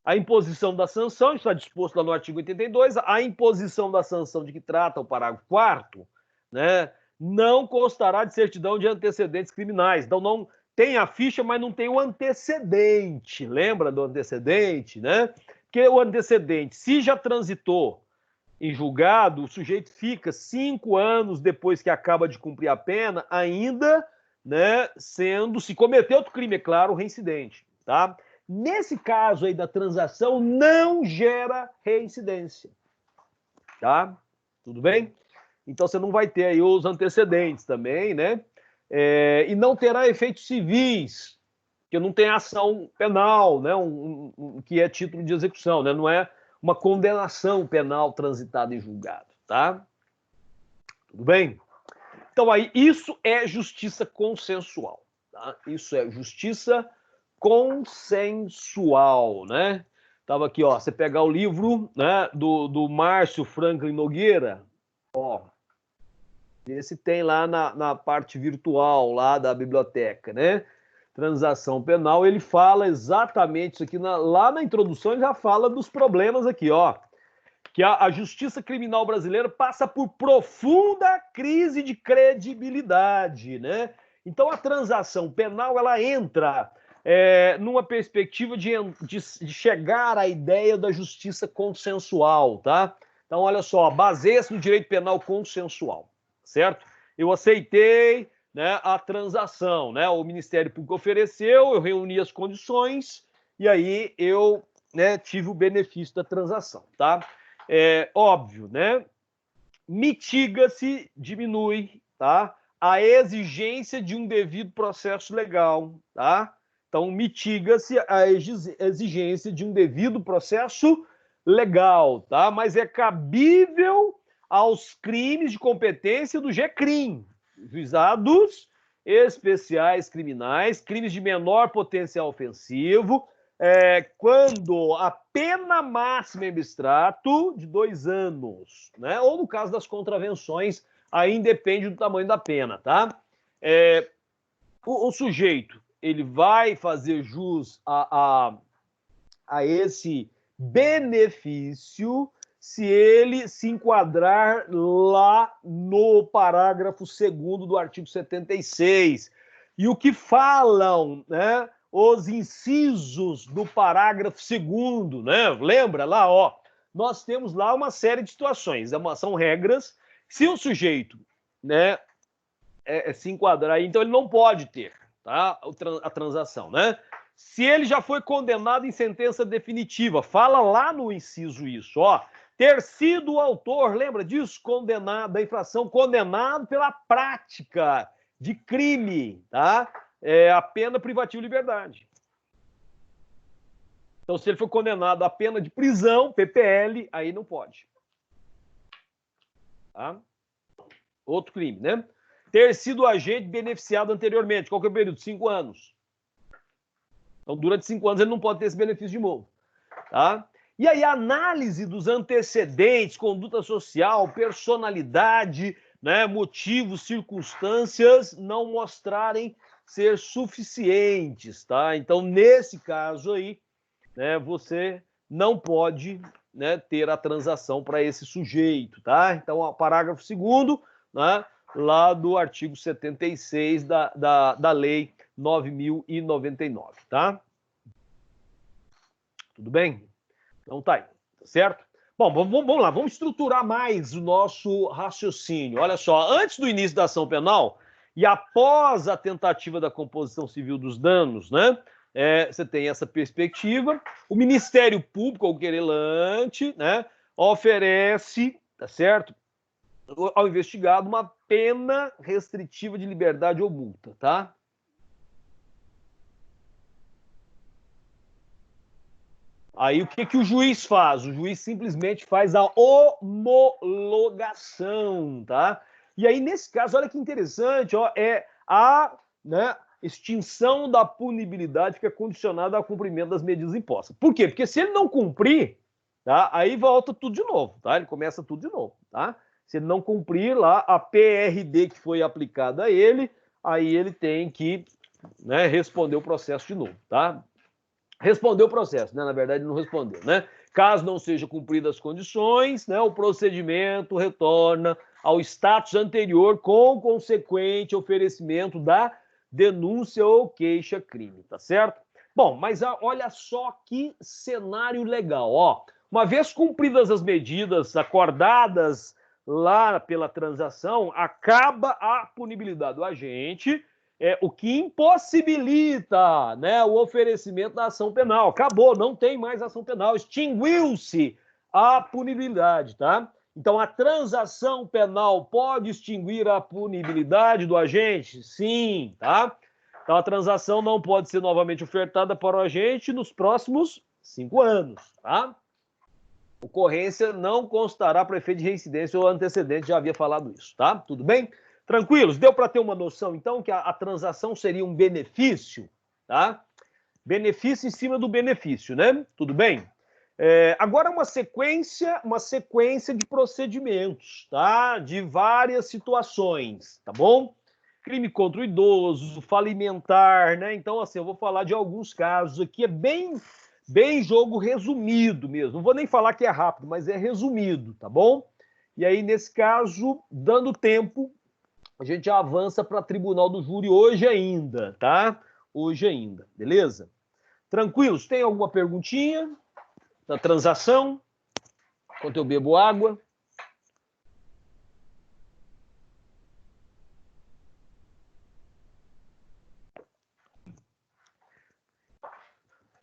Speaker 1: A imposição da sanção, está disposto lá no artigo 82, a imposição da sanção de que trata o parágrafo 4º, né, não constará de certidão de antecedentes criminais. Então, não tem a ficha, mas não tem o antecedente. Lembra do antecedente, né? Porque o antecedente, se já transitou em julgado, o sujeito fica 5 anos depois que acaba de cumprir a pena, ainda, né, se cometeu outro crime, é claro, reincidente, tá? Nesse caso aí da transação, não gera reincidência, tá? Tudo bem? Então, você não vai ter aí os antecedentes também, né? E não terá efeitos civis, porque não tem ação penal, né? Que é título de execução, né? Não é uma condenação penal transitada em julgado, tá? Tudo bem? Então, aí, isso é justiça consensual, tá? Isso é justiça consensual, né? Tava aqui, ó, você pegar o livro, né, do Márcio Franklin Nogueira, ó, esse tem lá na parte virtual lá da biblioteca, né? Transação penal, ele fala exatamente isso aqui, lá na introdução ele já fala dos problemas aqui, ó. Que a justiça criminal brasileira passa por profunda crise de credibilidade, né? Então a transação penal, ela entra numa perspectiva de chegar à ideia da justiça consensual, tá? Então, olha só, baseia-se no direito penal consensual, certo? Eu aceitei, né, a transação, né? O Ministério Público ofereceu, eu reuni as condições e aí eu, né, tive o benefício da transação, tá? Óbvio, né? Mitiga-se, diminui, tá? A exigência de um devido processo legal, tá? Então, mitiga-se a exigência de um devido processo legal, tá? Mas é cabível aos crimes de competência do GCRIM, juizados especiais criminais, crimes de menor potencial ofensivo, quando a pena máxima em abstrato de 2 anos, né? Ou no caso das contravenções, aí depende do tamanho da pena, tá? O sujeito, ele vai fazer jus a esse benefício se ele se enquadrar lá no parágrafo 2º do artigo 76. E o que falam, né, os incisos do parágrafo 2º, né? Lembra lá, ó, nós temos lá uma série de situações, são regras. Se o sujeito, né, se enquadrar, então ele não pode ter, tá, a transação, né? Se ele já foi condenado em sentença definitiva, fala lá no inciso isso, ó, ter sido o autor, lembra disso? Condenado, da infração, condenado pela prática de crime, tá? A pena privativa de liberdade. Então, se ele for condenado à pena de prisão, PPL, aí não pode. Tá? Outro crime, né? ter sido agente beneficiado anteriormente. Qual que é o período? 5 anos. Então, durante 5 anos, ele não pode ter esse benefício de novo. Tá? E aí, a análise dos antecedentes, conduta social, personalidade, né, motivos, circunstâncias não mostrarem ser suficientes. Tá? Então, nesse caso aí, né, você não pode, né, ter a transação para esse sujeito. Tá? Então, o parágrafo 2º, né, lá do artigo 76 da Lei 9.099, tá? Tudo bem? Então tá aí, tá certo? Bom, vamos lá, vamos estruturar mais o nosso raciocínio. Olha só, antes do início da ação penal e após a tentativa da composição civil dos danos, né? Você tem essa perspectiva. O Ministério Público, ou querelante, né, oferece, tá certo, ao investigado uma pena restritiva de liberdade ou multa, tá? Aí o que o juiz faz? O juiz simplesmente faz a homologação, tá? E aí, nesse caso, olha que interessante, ó, é a, né, extinção da punibilidade que é condicionada ao cumprimento das medidas impostas. Por quê? Porque se ele não cumprir, tá, aí volta tudo de novo, tá? Ele começa tudo de novo, tá? Se ele não cumprir lá a PRD que foi aplicada a ele, aí ele tem que, né, responder o processo de novo, tá? Respondeu o processo, né? Na verdade, não respondeu, né? Caso não sejam cumpridas as condições, né, o procedimento retorna ao status anterior com consequente oferecimento da denúncia ou queixa-crime, tá certo? Bom, mas olha só que cenário legal, ó. Uma vez cumpridas as medidas acordadas lá pela transação, acaba a punibilidade do agente, o que impossibilita, né, o oferecimento da ação penal. Acabou, não tem mais ação penal, extinguiu-se a punibilidade, tá? Então, a transação penal pode extinguir a punibilidade do agente? Sim, tá? Então, a transação não pode ser novamente ofertada para o agente nos próximos 5 anos, tá? Ocorrência não constará para efeito de reincidência ou antecedente, já havia falado isso, tá? Tudo bem? Tranquilos? Deu para ter uma noção, então, que a transação seria um benefício, tá? Benefício em cima do benefício, né? Tudo bem? Agora uma sequência de procedimentos, tá? De várias situações, tá bom? Crime contra o idoso, falimentar, né? Então, assim, eu vou falar de alguns casos aqui, é bem jogo resumido mesmo. Não vou nem falar que é rápido, mas é resumido, tá bom? E aí, nesse caso, dando tempo, a gente já avança para tribunal do júri hoje ainda, tá? Hoje ainda, beleza? Tranquilos? Tem alguma perguntinha da transação? Enquanto eu bebo água.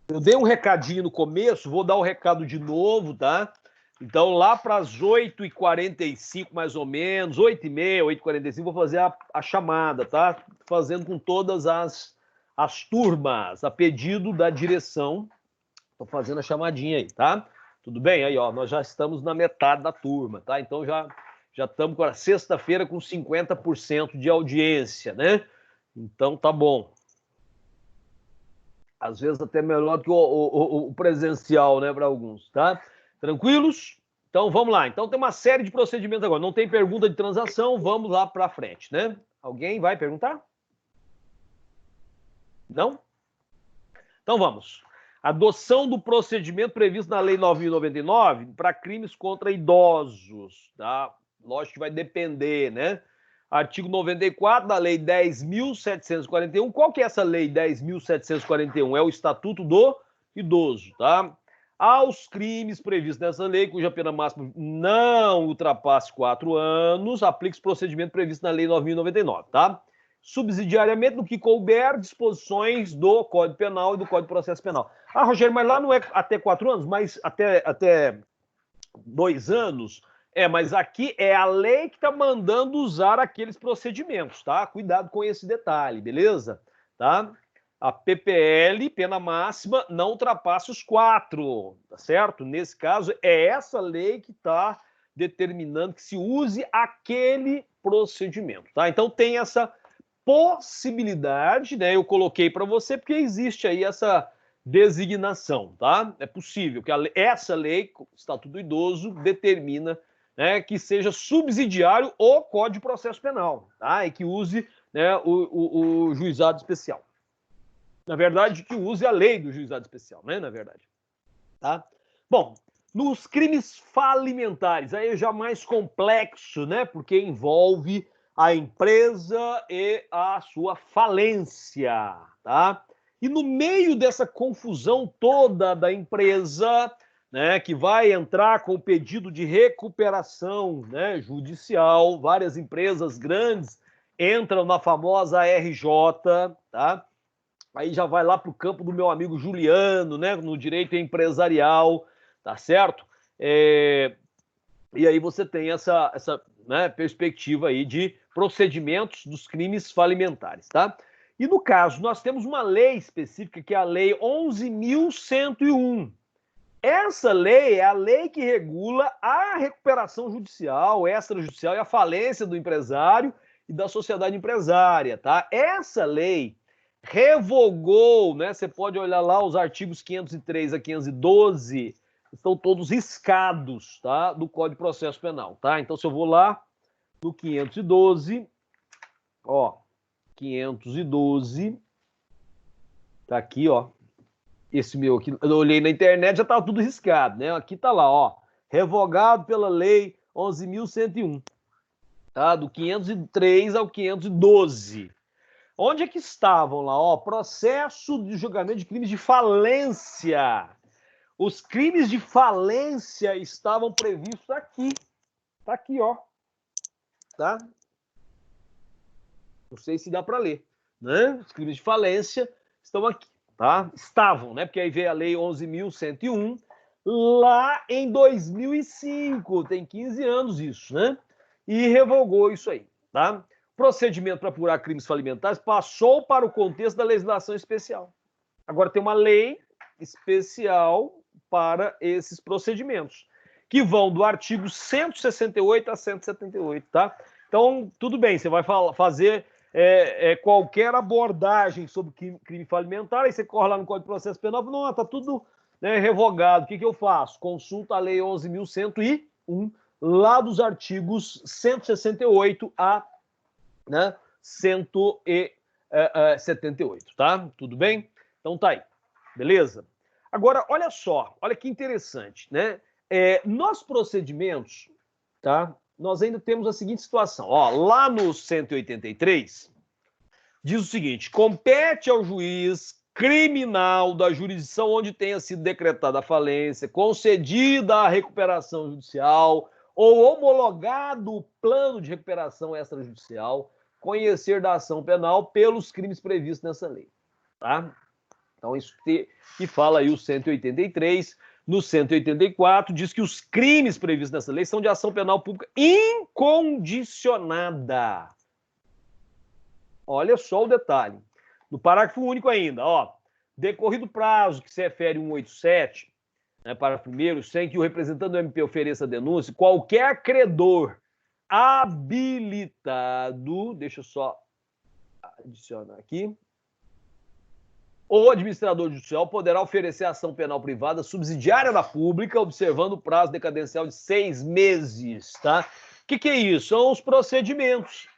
Speaker 1: Eu dei um recadinho no começo, vou dar o recado de novo, tá? Então, lá para as 8h45, mais ou menos, 8h30, 8h45, vou fazer a chamada, tá? Fazendo com todas as turmas, a pedido da direção. Estou fazendo a chamadinha aí, tá? Tudo bem? Aí, ó, nós já estamos na metade da turma, tá? Então, já estamos com sexta-feira com 50% de audiência, né? Então, tá bom. Às vezes até melhor do que o presencial, né, para alguns, tá? Tranquilos? Então vamos lá. Então tem uma série de procedimentos agora. Não tem pergunta de transação, vamos lá para frente, né? Alguém vai perguntar? Não? Então vamos. Adoção do procedimento previsto na Lei 9.099 para crimes contra idosos, tá? Lógico que vai depender, né? Artigo 94 da Lei 10.741. Qual que é essa Lei 10.741? É o Estatuto do Idoso, tá? Aos crimes previstos nessa lei, cuja pena máxima não ultrapasse 4 anos, aplica-se o procedimento previsto na Lei 9.099, tá? Subsidiariamente, no que couber, disposições do Código Penal e do Código de Processo Penal. Ah, Rogério, mas lá não é até 4 anos, mas até 2 anos... mas aqui é a lei que está mandando usar aqueles procedimentos, tá? Cuidado com esse detalhe, beleza? Tá? A PPL, pena máxima, não ultrapassa os 4, tá certo? Nesse caso, é essa lei que está determinando que se use aquele procedimento, tá? Então tem essa possibilidade, né? Eu coloquei para você porque existe aí essa designação, tá? É possível que essa lei, Estatuto do Idoso, determina, né, que seja subsidiário o Código de Processo Penal, tá? E que use, né, o juizado especial. Na verdade, que use a lei do juizado especial, né? Na verdade, tá? Bom, nos crimes falimentares, aí é já mais complexo, né? Porque envolve a empresa e a sua falência, tá? E no meio dessa confusão toda da empresa, né, que vai entrar com o pedido de recuperação, né, judicial, várias empresas grandes entram na famosa RJ, tá? Aí já vai lá para o campo do meu amigo Juliano, né, no direito empresarial, tá certo? E aí você tem essa né, perspectiva aí de procedimentos dos crimes falimentares, tá? E no caso, nós temos uma lei específica, que é a Lei 11.101. Essa lei é a lei que regula a recuperação judicial, extrajudicial e a falência do empresário e da sociedade empresária, tá? Essa lei revogou, né? Você pode olhar lá os artigos 503 a 512, estão todos riscados, tá? Do Código de Processo Penal, tá? Então, se eu vou lá no 512, ó, 512, tá aqui, ó. Esse meu aqui, eu olhei na internet, já tava tudo riscado, né? Aqui tá lá, ó, revogado pela Lei 11.101, tá? Do 503 ao 512. Onde é que estavam lá, ó? Processo de julgamento de crimes de falência. Os crimes de falência estavam previstos aqui. Tá aqui, ó. Tá? Não sei se dá para ler, né? Os crimes de falência estão aqui, tá? Estavam, né? Porque aí veio a Lei 11.101 lá em 2005, tem 15 anos isso, né? E revogou isso aí, tá? Procedimento para apurar crimes falimentares passou para o contexto da legislação especial. Agora tem uma lei especial para esses procedimentos, que vão do artigo 168 a 178, tá? Então, tudo bem, você vai fazer qualquer abordagem sobre crime falimentar, aí você corre lá no Código de Processo Penal e fala, não, tá tudo, né, revogado. O que eu faço? Consulta a Lei 11.101, lá dos artigos 168 a, né, 178, tá? Tudo bem? Então tá aí, beleza? Agora, olha só, olha que interessante, né? Nos procedimentos, tá? Nós ainda temos a seguinte situação, ó, lá no 183, diz o seguinte, compete ao juiz criminal da jurisdição onde tenha sido decretada a falência, concedida a recuperação judicial ou homologado o plano de recuperação extrajudicial, conhecer da ação penal pelos crimes previstos nessa lei, tá? Então, isso que fala aí o 183. No 184, diz que os crimes previstos nessa lei são de ação penal pública incondicionada. Olha só o detalhe. No parágrafo único ainda, ó, decorrido o prazo que se refere 187, né, parágrafo primeiro, sem que o representante do MP ofereça denúncia, qualquer credor habilitado, deixa eu só adicionar aqui, o administrador judicial poderá oferecer ação penal privada subsidiária da pública, observando o prazo decadencial de 6 meses, tá? O que é isso? São os procedimentos.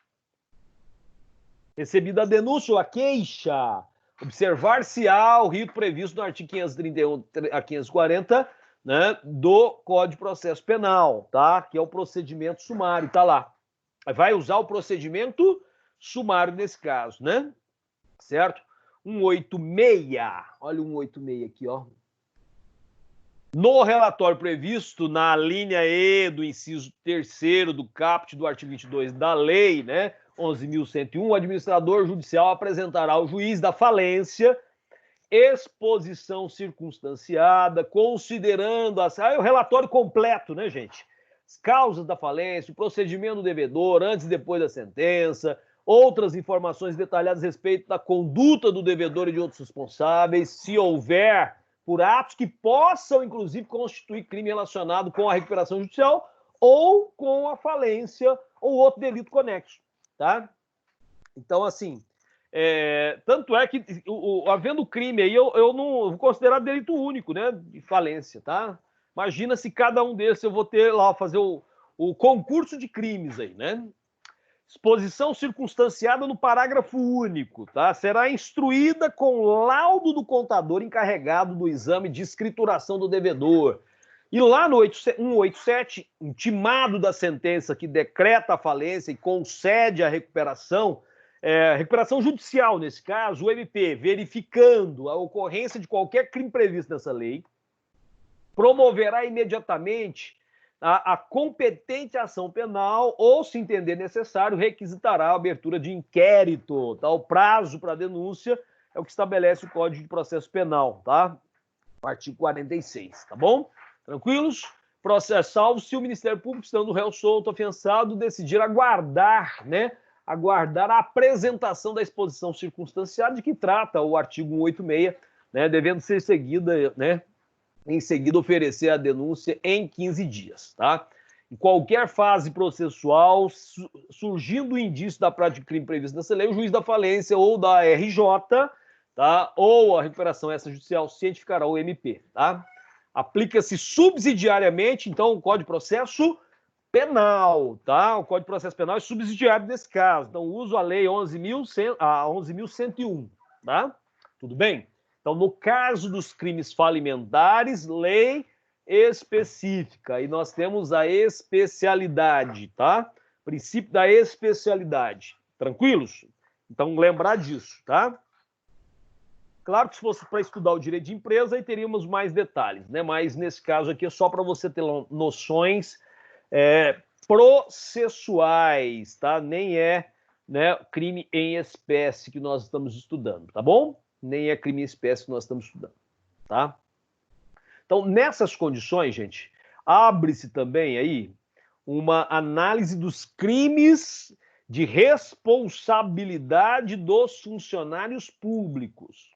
Speaker 1: Recebida a denúncia ou a queixa, observar-se-á o rito previsto no artigo 531 a 540, né, do Código de Processo Penal, tá? Que é o procedimento sumário, tá lá. Vai usar o procedimento sumário nesse caso, né? Certo? 186, olha o 186 aqui, ó. No relatório previsto na linha E do inciso 3º do caput do artigo 22 da lei, né, 11.101, o administrador judicial apresentará ao juiz da falência exposição circunstanciada, considerando o relatório completo, né, gente? As causas da falência, o procedimento do devedor antes e depois da sentença, outras informações detalhadas a respeito da conduta do devedor e de outros responsáveis, se houver, por atos que possam, inclusive, constituir crime relacionado com a recuperação judicial ou com a falência ou outro delito conexo, tá? Então, assim, tanto é que, havendo crime aí, eu não vou considerar delito único, né, de falência, tá? Imagina se cada um desses eu vou ter lá, fazer o concurso de crimes aí, né? Exposição circunstanciada no parágrafo único, tá? Será instruída com laudo do contador encarregado do exame de escrituração do devedor. E lá no 187, intimado da sentença que decreta a falência e concede a recuperação judicial, nesse caso, o MP, verificando a ocorrência de qualquer crime previsto nessa lei, promoverá imediatamente a competente ação penal ou, se entender necessário, requisitará a abertura de inquérito. Tá? O prazo para denúncia é o que estabelece o Código de Processo Penal, tá? O artigo 46, tá bom? Tranquilos? Processo salvo se o Ministério Público, estando o réu solto, afiançado, decidir aguardar, né? Aguardar a apresentação da exposição circunstanciada de que trata o artigo 186, né? Devendo ser seguida, né? Em seguida oferecer a denúncia em 15 dias, tá? Em qualquer fase processual, surgindo o indício da prática de crime previsto nessa lei, o juiz da falência ou da RJ, tá? Ou a recuperação extrajudicial cientificará o MP, tá? Aplica-se subsidiariamente, então, o Código de Processo Penal, tá? O Código de Processo Penal é subsidiário nesse caso. Então, uso a Lei 11.101, tá? Tudo bem? Então, no caso dos crimes falimentares, lei específica. E nós temos a especialidade, tá? Princípio da especialidade. Tranquilos? Então, lembrar disso, tá? Claro que se fosse para estudar o direito de empresa, aí teríamos mais detalhes, né? Mas nesse caso aqui é só para você ter noções processuais, tá? Nem é, né, crime em espécie que nós estamos estudando, tá bom? Nem é crime em espécie que nós estamos estudando, tá? Então, nessas condições, gente, abre-se também aí uma análise dos crimes de responsabilidade dos funcionários públicos.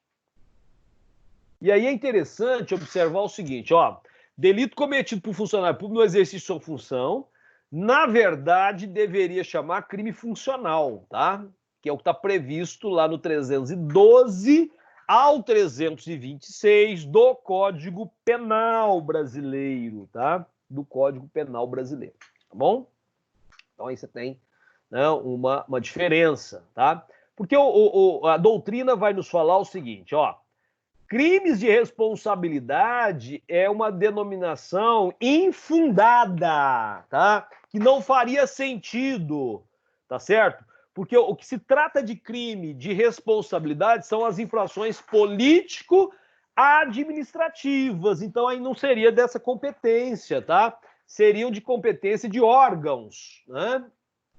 Speaker 1: E aí é interessante observar o seguinte, ó, delito cometido por funcionário público no exercício de sua função, na verdade, deveria chamar crime funcional, tá? Que é o que está previsto lá no 312 ao 326 do Código Penal Brasileiro, tá? Do Código Penal Brasileiro, tá bom? Então aí você tem, né, uma diferença, tá? Porque a doutrina vai nos falar o seguinte, ó, crimes de responsabilidade é uma denominação infundada, tá? Que não faria sentido, tá certo? Porque o que se trata de crime de responsabilidade são as infrações político-administrativas. Então, aí não seria dessa competência, tá? Seriam de competência de órgãos, né?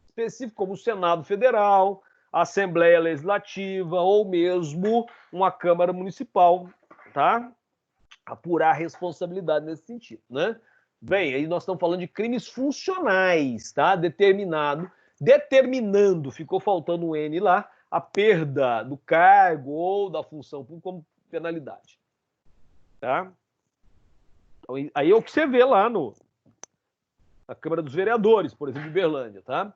Speaker 1: Específicos, como o Senado Federal, a Assembleia Legislativa ou mesmo uma Câmara Municipal, tá? Apurar a responsabilidade nesse sentido, né? Bem, aí nós estamos falando de crimes funcionais, tá? Determinando, ficou faltando um N lá, a perda do cargo ou da função pública como penalidade, tá? Então, aí é o que você vê lá na Câmara dos Vereadores, por exemplo, de Uberlândia, tá?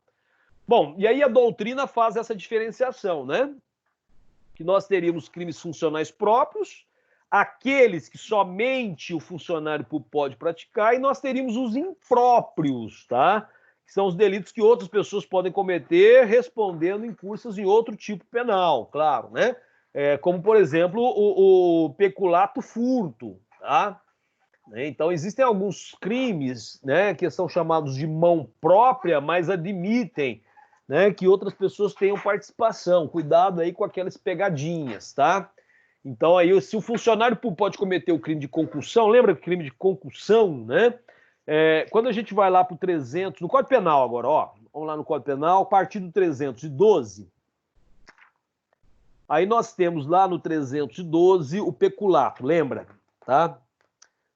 Speaker 1: Bom, e aí a doutrina faz essa diferenciação, né? Que nós teríamos crimes funcionais próprios, aqueles que somente o funcionário público pode praticar, e nós teríamos os impróprios, tá? Que são os delitos que outras pessoas podem cometer respondendo incursas em outro tipo penal, claro, né? Como, por exemplo, o peculato furto, tá? Então, existem alguns crimes, né, que são chamados de mão própria, mas admitem, né, que outras pessoas tenham participação. Cuidado aí com aquelas pegadinhas, tá? Então, aí, se o funcionário público pode cometer o crime de concussão, lembra o crime de concussão, né? Quando a gente vai lá para o 300, no Código Penal agora, ó, vamos lá no Código Penal, a partir do 312, aí nós temos lá no 312 o peculato, lembra? Tá?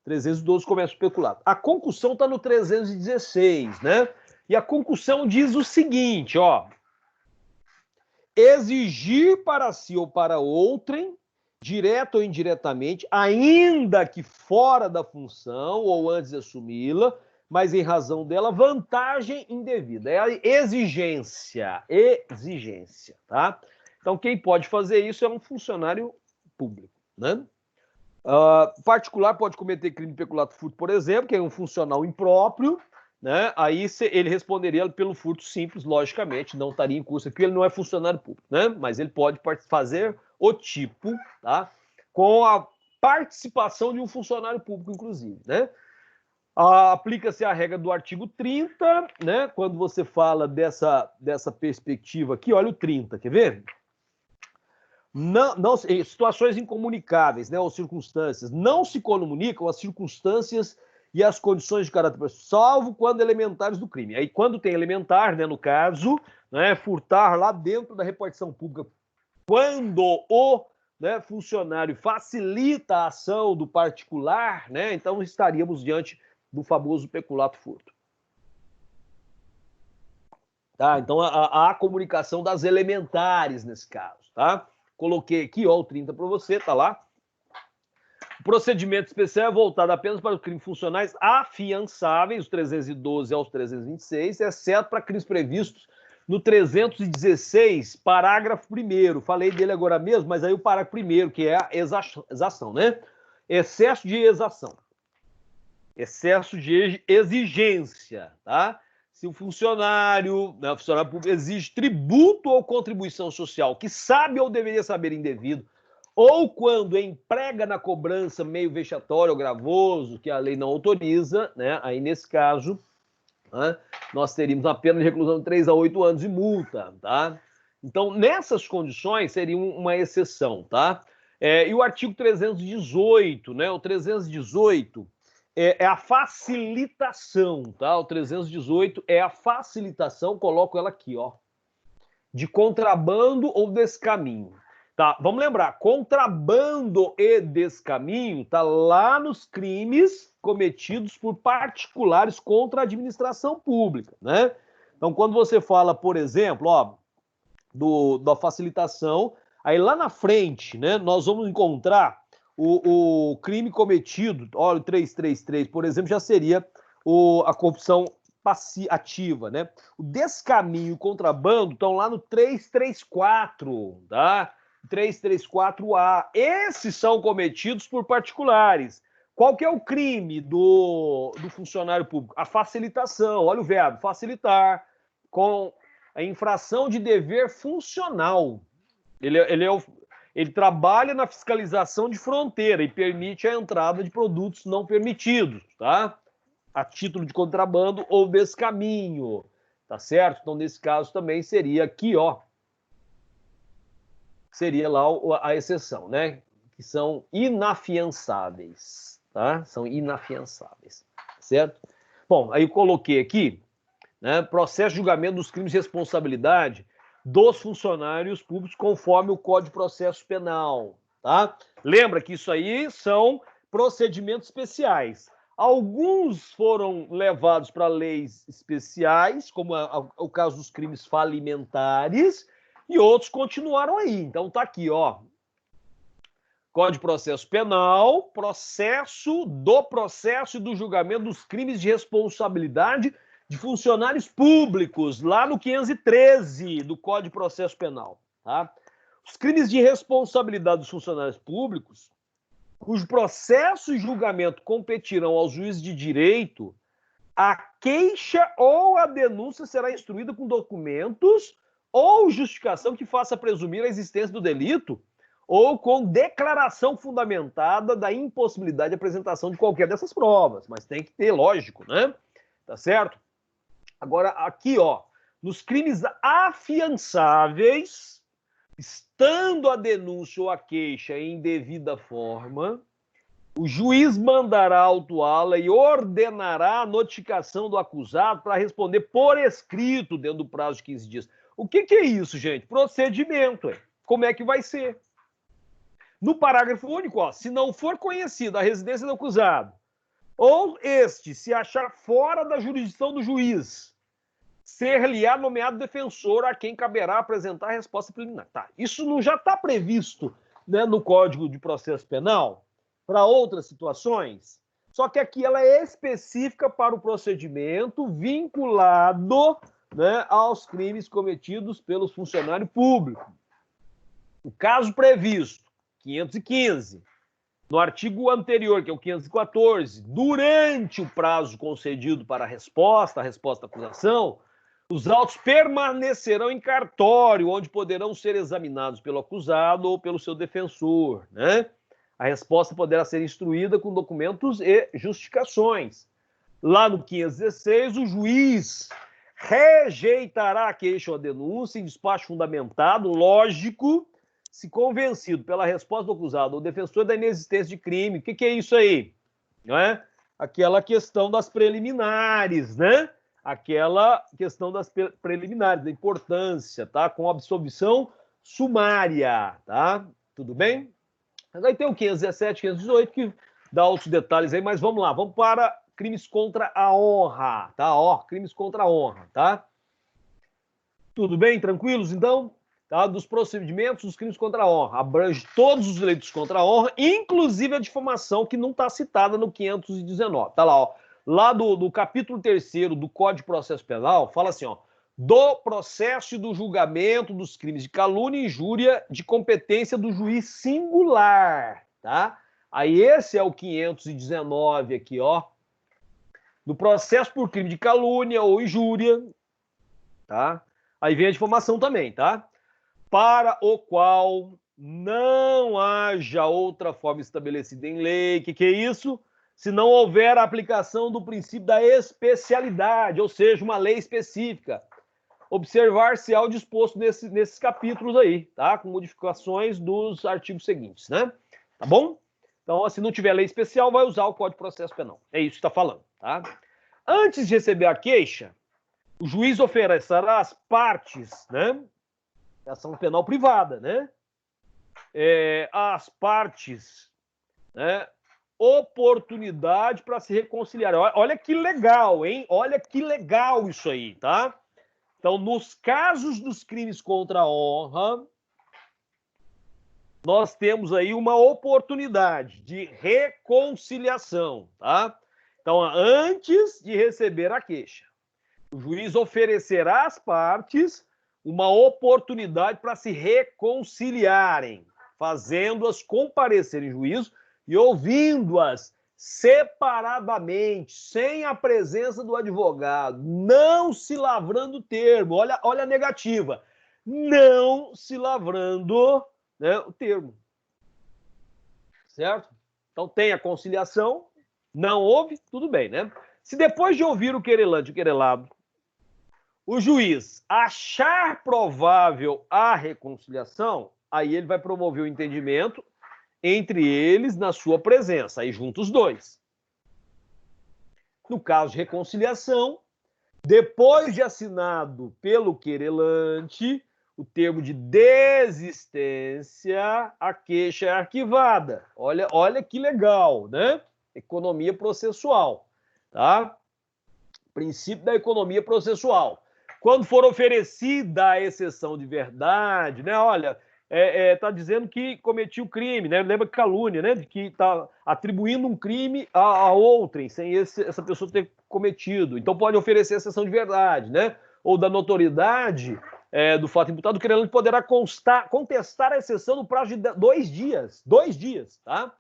Speaker 1: 312 começa o peculato. A concussão está no 316, né? E a concussão diz o seguinte, ó, exigir para si ou para outrem, direto ou indiretamente, ainda que fora da função ou antes de assumi-la, mas em razão dela, vantagem indevida. É a exigência, tá? Então, quem pode fazer isso é um funcionário público, né? Particular pode cometer crime de peculato furto, por exemplo, que é um funcional impróprio, né? Aí ele responderia pelo furto simples, logicamente, não estaria em curso, porque ele não é funcionário público, né? Mas ele pode fazer o tipo, tá? Com a participação de um funcionário público, inclusive, né? Aplica-se a regra do artigo 30, né? Quando você fala dessa perspectiva aqui, olha o 30, quer ver? Não, situações incomunicáveis, né, ou circunstâncias, não se comunicam as circunstâncias e as condições de caráter, salvo quando elementares do crime. Aí, quando tem elementar, né, no caso, né, furtar lá dentro da repartição pública, quando o, né, funcionário facilita a ação do particular, né, então estaríamos diante do famoso peculato furto. Tá? Então, a comunicação das elementares nesse caso, tá? Coloquei aqui, ó, o 30 para você, tá lá. O procedimento especial é voltado apenas para os crimes funcionais afiançáveis, os 312 aos 326, exceto para crimes previstos no 316, parágrafo 1º. Falei dele agora mesmo, mas aí o parágrafo 1º, que é a exação, né? Excesso de exação. Excesso de exigência, tá? Se o funcionário, né, o funcionário público exige tributo ou contribuição social que sabe ou deveria saber indevido, ou quando emprega na cobrança meio vexatório ou gravoso, que a lei não autoriza, né, aí nesse caso, né, nós teríamos a pena de reclusão de 3 a 8 anos e multa, tá? Então, nessas condições, seria uma exceção, tá? E o artigo 318, né, o 318... é a facilitação, tá? O 318 é a facilitação, coloco ela aqui, ó, de contrabando ou descaminho, tá? Vamos lembrar, contrabando e descaminho tá lá nos crimes cometidos por particulares contra a administração pública, né? Então, quando você fala, por exemplo, ó, da facilitação, aí lá na frente, né, nós vamos encontrar o crime cometido, olha, o 333, por exemplo, já seria a corrupção ativa, né? O descaminho e o contrabando estão lá no 334, tá? 334A. Esses são cometidos por particulares. Qual que é o crime do funcionário público? A facilitação, olha o verbo, facilitar, com a infração de dever funcional. Ele trabalha na fiscalização de fronteira e permite a entrada de produtos não permitidos, tá? A título de contrabando ou descaminho, tá certo? Então, nesse caso também seria aqui, ó, seria lá a exceção, né? Que são inafiançáveis, tá? São inafiançáveis, certo? Bom, aí eu coloquei aqui, né, processo de julgamento dos crimes de responsabilidade dos funcionários públicos conforme o Código de Processo Penal, tá? Lembra que isso aí são procedimentos especiais. Alguns foram levados para leis especiais, como o caso dos crimes falimentares, e outros continuaram aí. Então tá aqui, ó. Código de Processo Penal, processo e do julgamento dos crimes de responsabilidade de funcionários públicos, lá no 513 do Código de Processo Penal, tá? Os crimes de responsabilidade dos funcionários públicos, cujo processo e julgamento competirão aos juízes de direito, a queixa ou a denúncia será instruída com documentos ou justificação que faça presumir a existência do delito ou com declaração fundamentada da impossibilidade de apresentação de qualquer dessas provas. Mas tem que ter, lógico, né? Tá certo? Agora, aqui, ó, nos crimes afiançáveis, estando a denúncia ou a queixa em devida forma, o juiz mandará autuá-la e ordenará a notificação do acusado para responder por escrito dentro do prazo de 15 dias. O que é isso, gente? Procedimento. Como é que vai ser? No parágrafo único, ó, se não for conhecida a residência do acusado, ou este se achar fora da jurisdição do juiz, ser-lhe-á nomeado defensor a quem caberá apresentar a resposta preliminar. Tá, isso não já está previsto, né, no Código de Processo Penal para outras situações? Só que aqui ela é específica para o procedimento vinculado, né, aos crimes cometidos pelos funcionários públicos. O caso previsto, 515, no artigo anterior, que é o 514, durante o prazo concedido para a resposta à acusação, os autos permanecerão em cartório, onde poderão ser examinados pelo acusado ou pelo seu defensor, né? A resposta poderá ser instruída com documentos e justificações. Lá no 516, o juiz rejeitará a queixa ou a denúncia em despacho fundamentado, lógico, se convencido pela resposta do acusado ou defensor da inexistência de crime. O que é isso aí? Não é? Aquela questão das preliminares, né? Aquela questão das preliminares, da importância, tá? Com absolvição sumária, tá? Tudo bem? Mas aí tem o 517, 518, que dá outros detalhes aí, mas vamos lá, vamos para crimes contra a honra, tá? Ó, crimes contra a honra, tá? Tudo bem? Tranquilos, então? Tá? Dos procedimentos dos crimes contra a honra. Abrange todos os delitos contra a honra, inclusive a difamação, que não está citada no 519. Tá lá, ó. Lá do capítulo 3º do Código de Processo Penal, fala assim, ó, do processo e do julgamento dos crimes de calúnia e injúria de competência do juiz singular, tá? Aí esse é o 519 aqui, ó. Do processo por crime de calúnia ou injúria, tá? Aí vem a difamação também, tá? Para o qual não haja outra forma estabelecida em lei. O que é isso? Se não houver a aplicação do princípio da especialidade, ou seja, uma lei específica. Observar-se ao disposto nesses capítulos aí, tá? Com modificações dos artigos seguintes, né? Tá bom? Então, se não tiver lei especial, vai usar o Código de Processo Penal. É isso que está falando, tá? Antes de receber a queixa, o juiz oferecerá às partes, né? Ação penal privada, né? Às partes, né? Oportunidade para se reconciliar. Olha que legal, hein? Olha que legal isso aí, tá? Então, nos casos dos crimes contra a honra, nós temos aí uma oportunidade de reconciliação, tá? Então, antes de receber a queixa, o juiz oferecerá às partes uma oportunidade para se reconciliarem, fazendo-as comparecer em juízo e ouvindo-as separadamente, sem a presença do advogado, não se lavrando termo. Olha a negativa. Não se lavrando, né, o termo. Certo? Então tem a conciliação, não houve, tudo bem, né? Se depois de ouvir o querelante e o querelado, o juiz achar provável a reconciliação, aí ele vai promover o entendimento entre eles na sua presença, aí juntos os dois. No caso de reconciliação, depois de assinado pelo querelante o termo de desistência, a queixa é arquivada. Olha que legal, né? Economia processual, tá? Princípio da economia processual. Quando for oferecida a exceção de verdade, né? Olha, tá dizendo que cometeu crime, né? Lembra que calúnia, né? De que está atribuindo um crime a outrem, sem essa pessoa ter cometido. Então pode oferecer a exceção de verdade, né? Ou da notoriedade do fato imputado, o querelante poderá contestar a exceção no prazo de 2 dias. 2 dias, tá?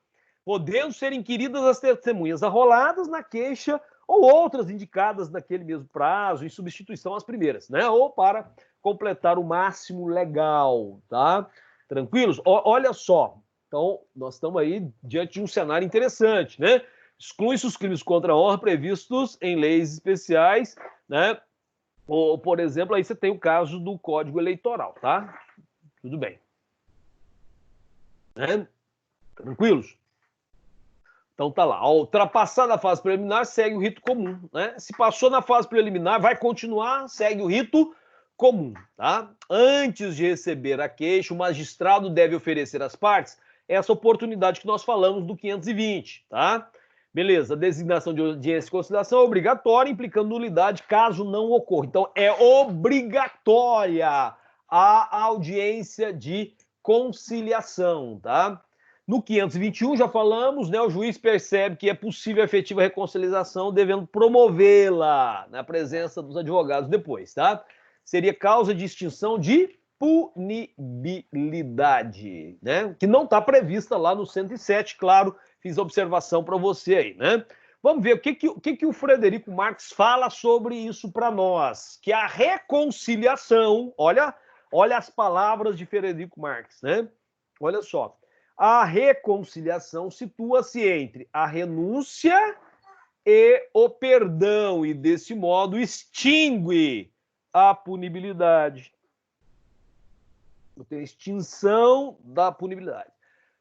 Speaker 1: Podendo ser inquiridas as testemunhas arroladas na queixa ou outras indicadas naquele mesmo prazo, em substituição às primeiras, né? Ou para completar o máximo legal, tá? Tranquilos? Olha só, então nós estamos aí diante de um cenário interessante, né? Exclui-se os crimes contra a honra previstos em leis especiais, né? Ou, por exemplo, aí você tem o caso do Código Eleitoral, tá? Tudo bem. Né? Tranquilos? Então tá lá, ultrapassada a fase preliminar, segue o rito comum, né? Se passou na fase preliminar, vai continuar, segue o rito comum, tá? Antes de receber a queixa, o magistrado deve oferecer às partes essa oportunidade que nós falamos do 520, tá? Beleza, a designação de audiência de conciliação é obrigatória, implicando nulidade caso não ocorra. Então, é obrigatória a audiência de conciliação, tá? No 521, já falamos, né, o juiz percebe que é possível a efetiva reconciliação, devendo promovê-la na presença dos advogados depois, tá? Seria causa de extinção de punibilidade, né? Que não está prevista lá no 107, claro, fiz a observação para você aí, né? Vamos ver o que o Frederico Marx fala sobre isso para nós, que a reconciliação, olha as palavras de Frederico Marx, né? Olha só. A reconciliação situa-se entre a renúncia e o perdão, e desse modo extingue a punibilidade. Tem extinção da punibilidade.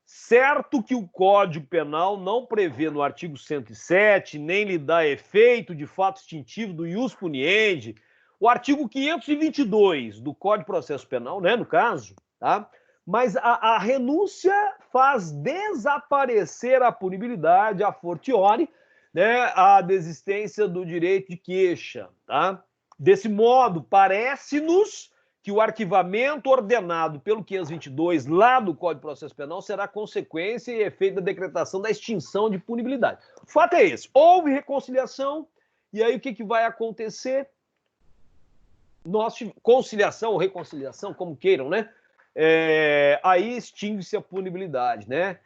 Speaker 1: Certo que o Código Penal não prevê no artigo 107, nem lhe dá efeito de fato extintivo do ius puniendi. O artigo 522 do Código de Processo Penal, né, no caso, tá? Mas a renúncia faz desaparecer a punibilidade, a fortiori, né, a desistência do direito de queixa, tá? Desse modo, parece-nos que o arquivamento ordenado pelo 522 lá do Código de Processo Penal será consequência e efeito da decretação da extinção de punibilidade. O fato é esse, houve reconciliação, e aí o que vai acontecer? Conciliação ou reconciliação, como queiram, né? Aí extingue-se a punibilidade, né?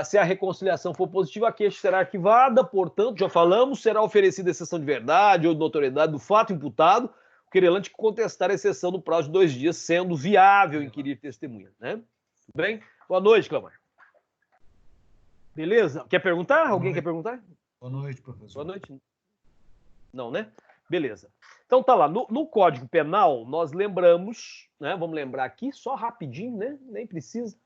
Speaker 1: Se a reconciliação for positiva, a queixa será arquivada, portanto, já falamos, será oferecida exceção de verdade ou de notoriedade do fato imputado, o querelante contestar a exceção no prazo de 2 dias, sendo viável inquirir testemunha, né? Tudo bem? Boa noite, Clamar. Beleza? Quer perguntar? Alguém quer perguntar?
Speaker 3: Boa noite, professor.
Speaker 1: Boa noite. Não, né? Beleza. Então tá lá, no Código Penal, nós lembramos, né? Vamos lembrar aqui, só rapidinho, né? Nem precisa.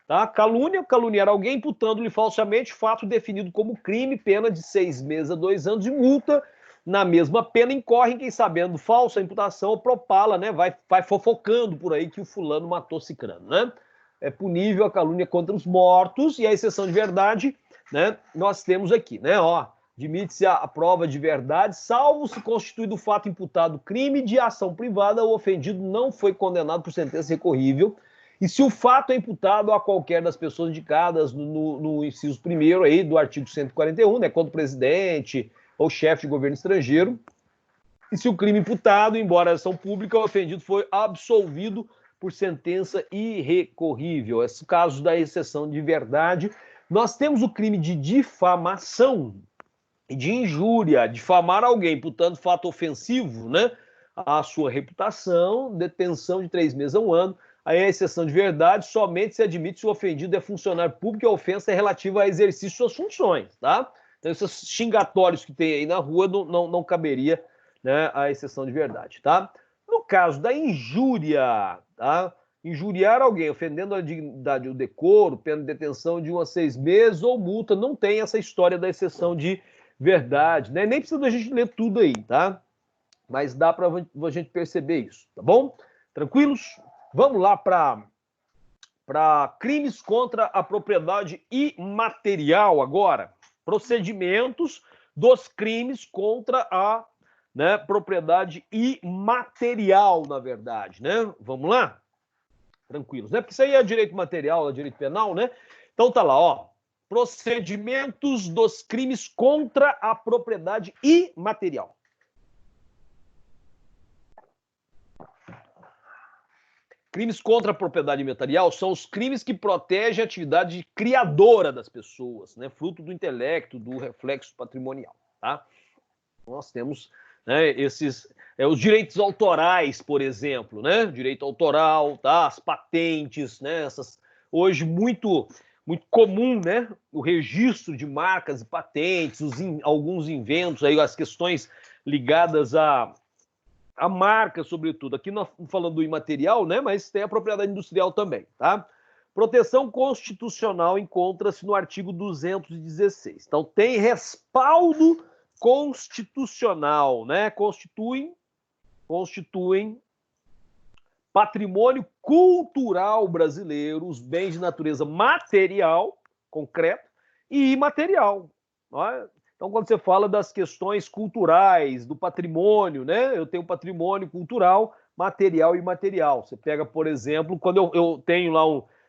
Speaker 1: Tá? Calúnia, caluniar alguém, imputando-lhe falsamente fato definido como crime, pena de 6 meses a 2 anos de multa. Na mesma pena incorre quem, sabendo falsa imputação, propala, né? Vai fofocando por aí que o fulano matou cicrano, né? É punível a calúnia contra os mortos, e a exceção de verdade, né? Nós temos aqui, né? Ó, admite-se a prova de verdade, salvo se constituído o fato imputado crime de ação privada, o ofendido não foi condenado por sentença recorrível, e se o fato é imputado a qualquer das pessoas indicadas no inciso 1º aí do artigo 141, né, contra o presidente ou chefe de governo estrangeiro, e se o crime imputado, embora ação pública, o ofendido foi absolvido por sentença irrecorrível. Esse caso da exceção de verdade. Nós temos o crime de difamação e de injúria, difamar alguém, imputando fato ofensivo, né, à sua reputação, detenção de 3 meses a 1 ano. Aí a exceção de verdade somente se admite se o ofendido é funcionário público e a ofensa é relativa a exercício de suas funções, tá? Então esses xingatórios que tem aí na rua não caberia, né, a exceção de verdade, tá? No caso da injúria, tá? Injuriar alguém, ofendendo a dignidade ou decoro, pena de detenção de 1 a 6 meses ou multa, não tem essa história da exceção de verdade, né? Nem precisa da gente ler tudo aí, tá? Mas dá para a gente perceber isso, tá bom? Tranquilos? Vamos lá para crimes contra a propriedade imaterial agora. Procedimentos dos crimes contra a, né, propriedade imaterial, na verdade, né? Vamos lá? Tranquilos, né? Porque isso aí é direito material, é direito penal, né? Então tá lá, ó. Procedimentos dos crimes contra a propriedade imaterial. Crimes contra a propriedade imaterial são os crimes que protegem a atividade criadora das pessoas, né? Fruto do intelecto, do reflexo patrimonial, tá? Nós temos, né, esses os direitos autorais, por exemplo, né? Direito autoral, tá? As patentes, né? Essas hoje muito comum, né? O registro de marcas e patentes, alguns inventos aí, as questões ligadas a marca, sobretudo. Aqui nós estamos falando do imaterial, né? Mas tem a propriedade industrial também, tá? Proteção constitucional encontra-se no artigo 216. Então, tem respaldo constitucional, né? Constituem patrimônio cultural brasileiro, os bens de natureza material, concreto, e imaterial. Não. Então, quando você fala das questões culturais, do patrimônio, né? Eu tenho patrimônio cultural, material e imaterial. Você pega, por exemplo, quando eu tenho lá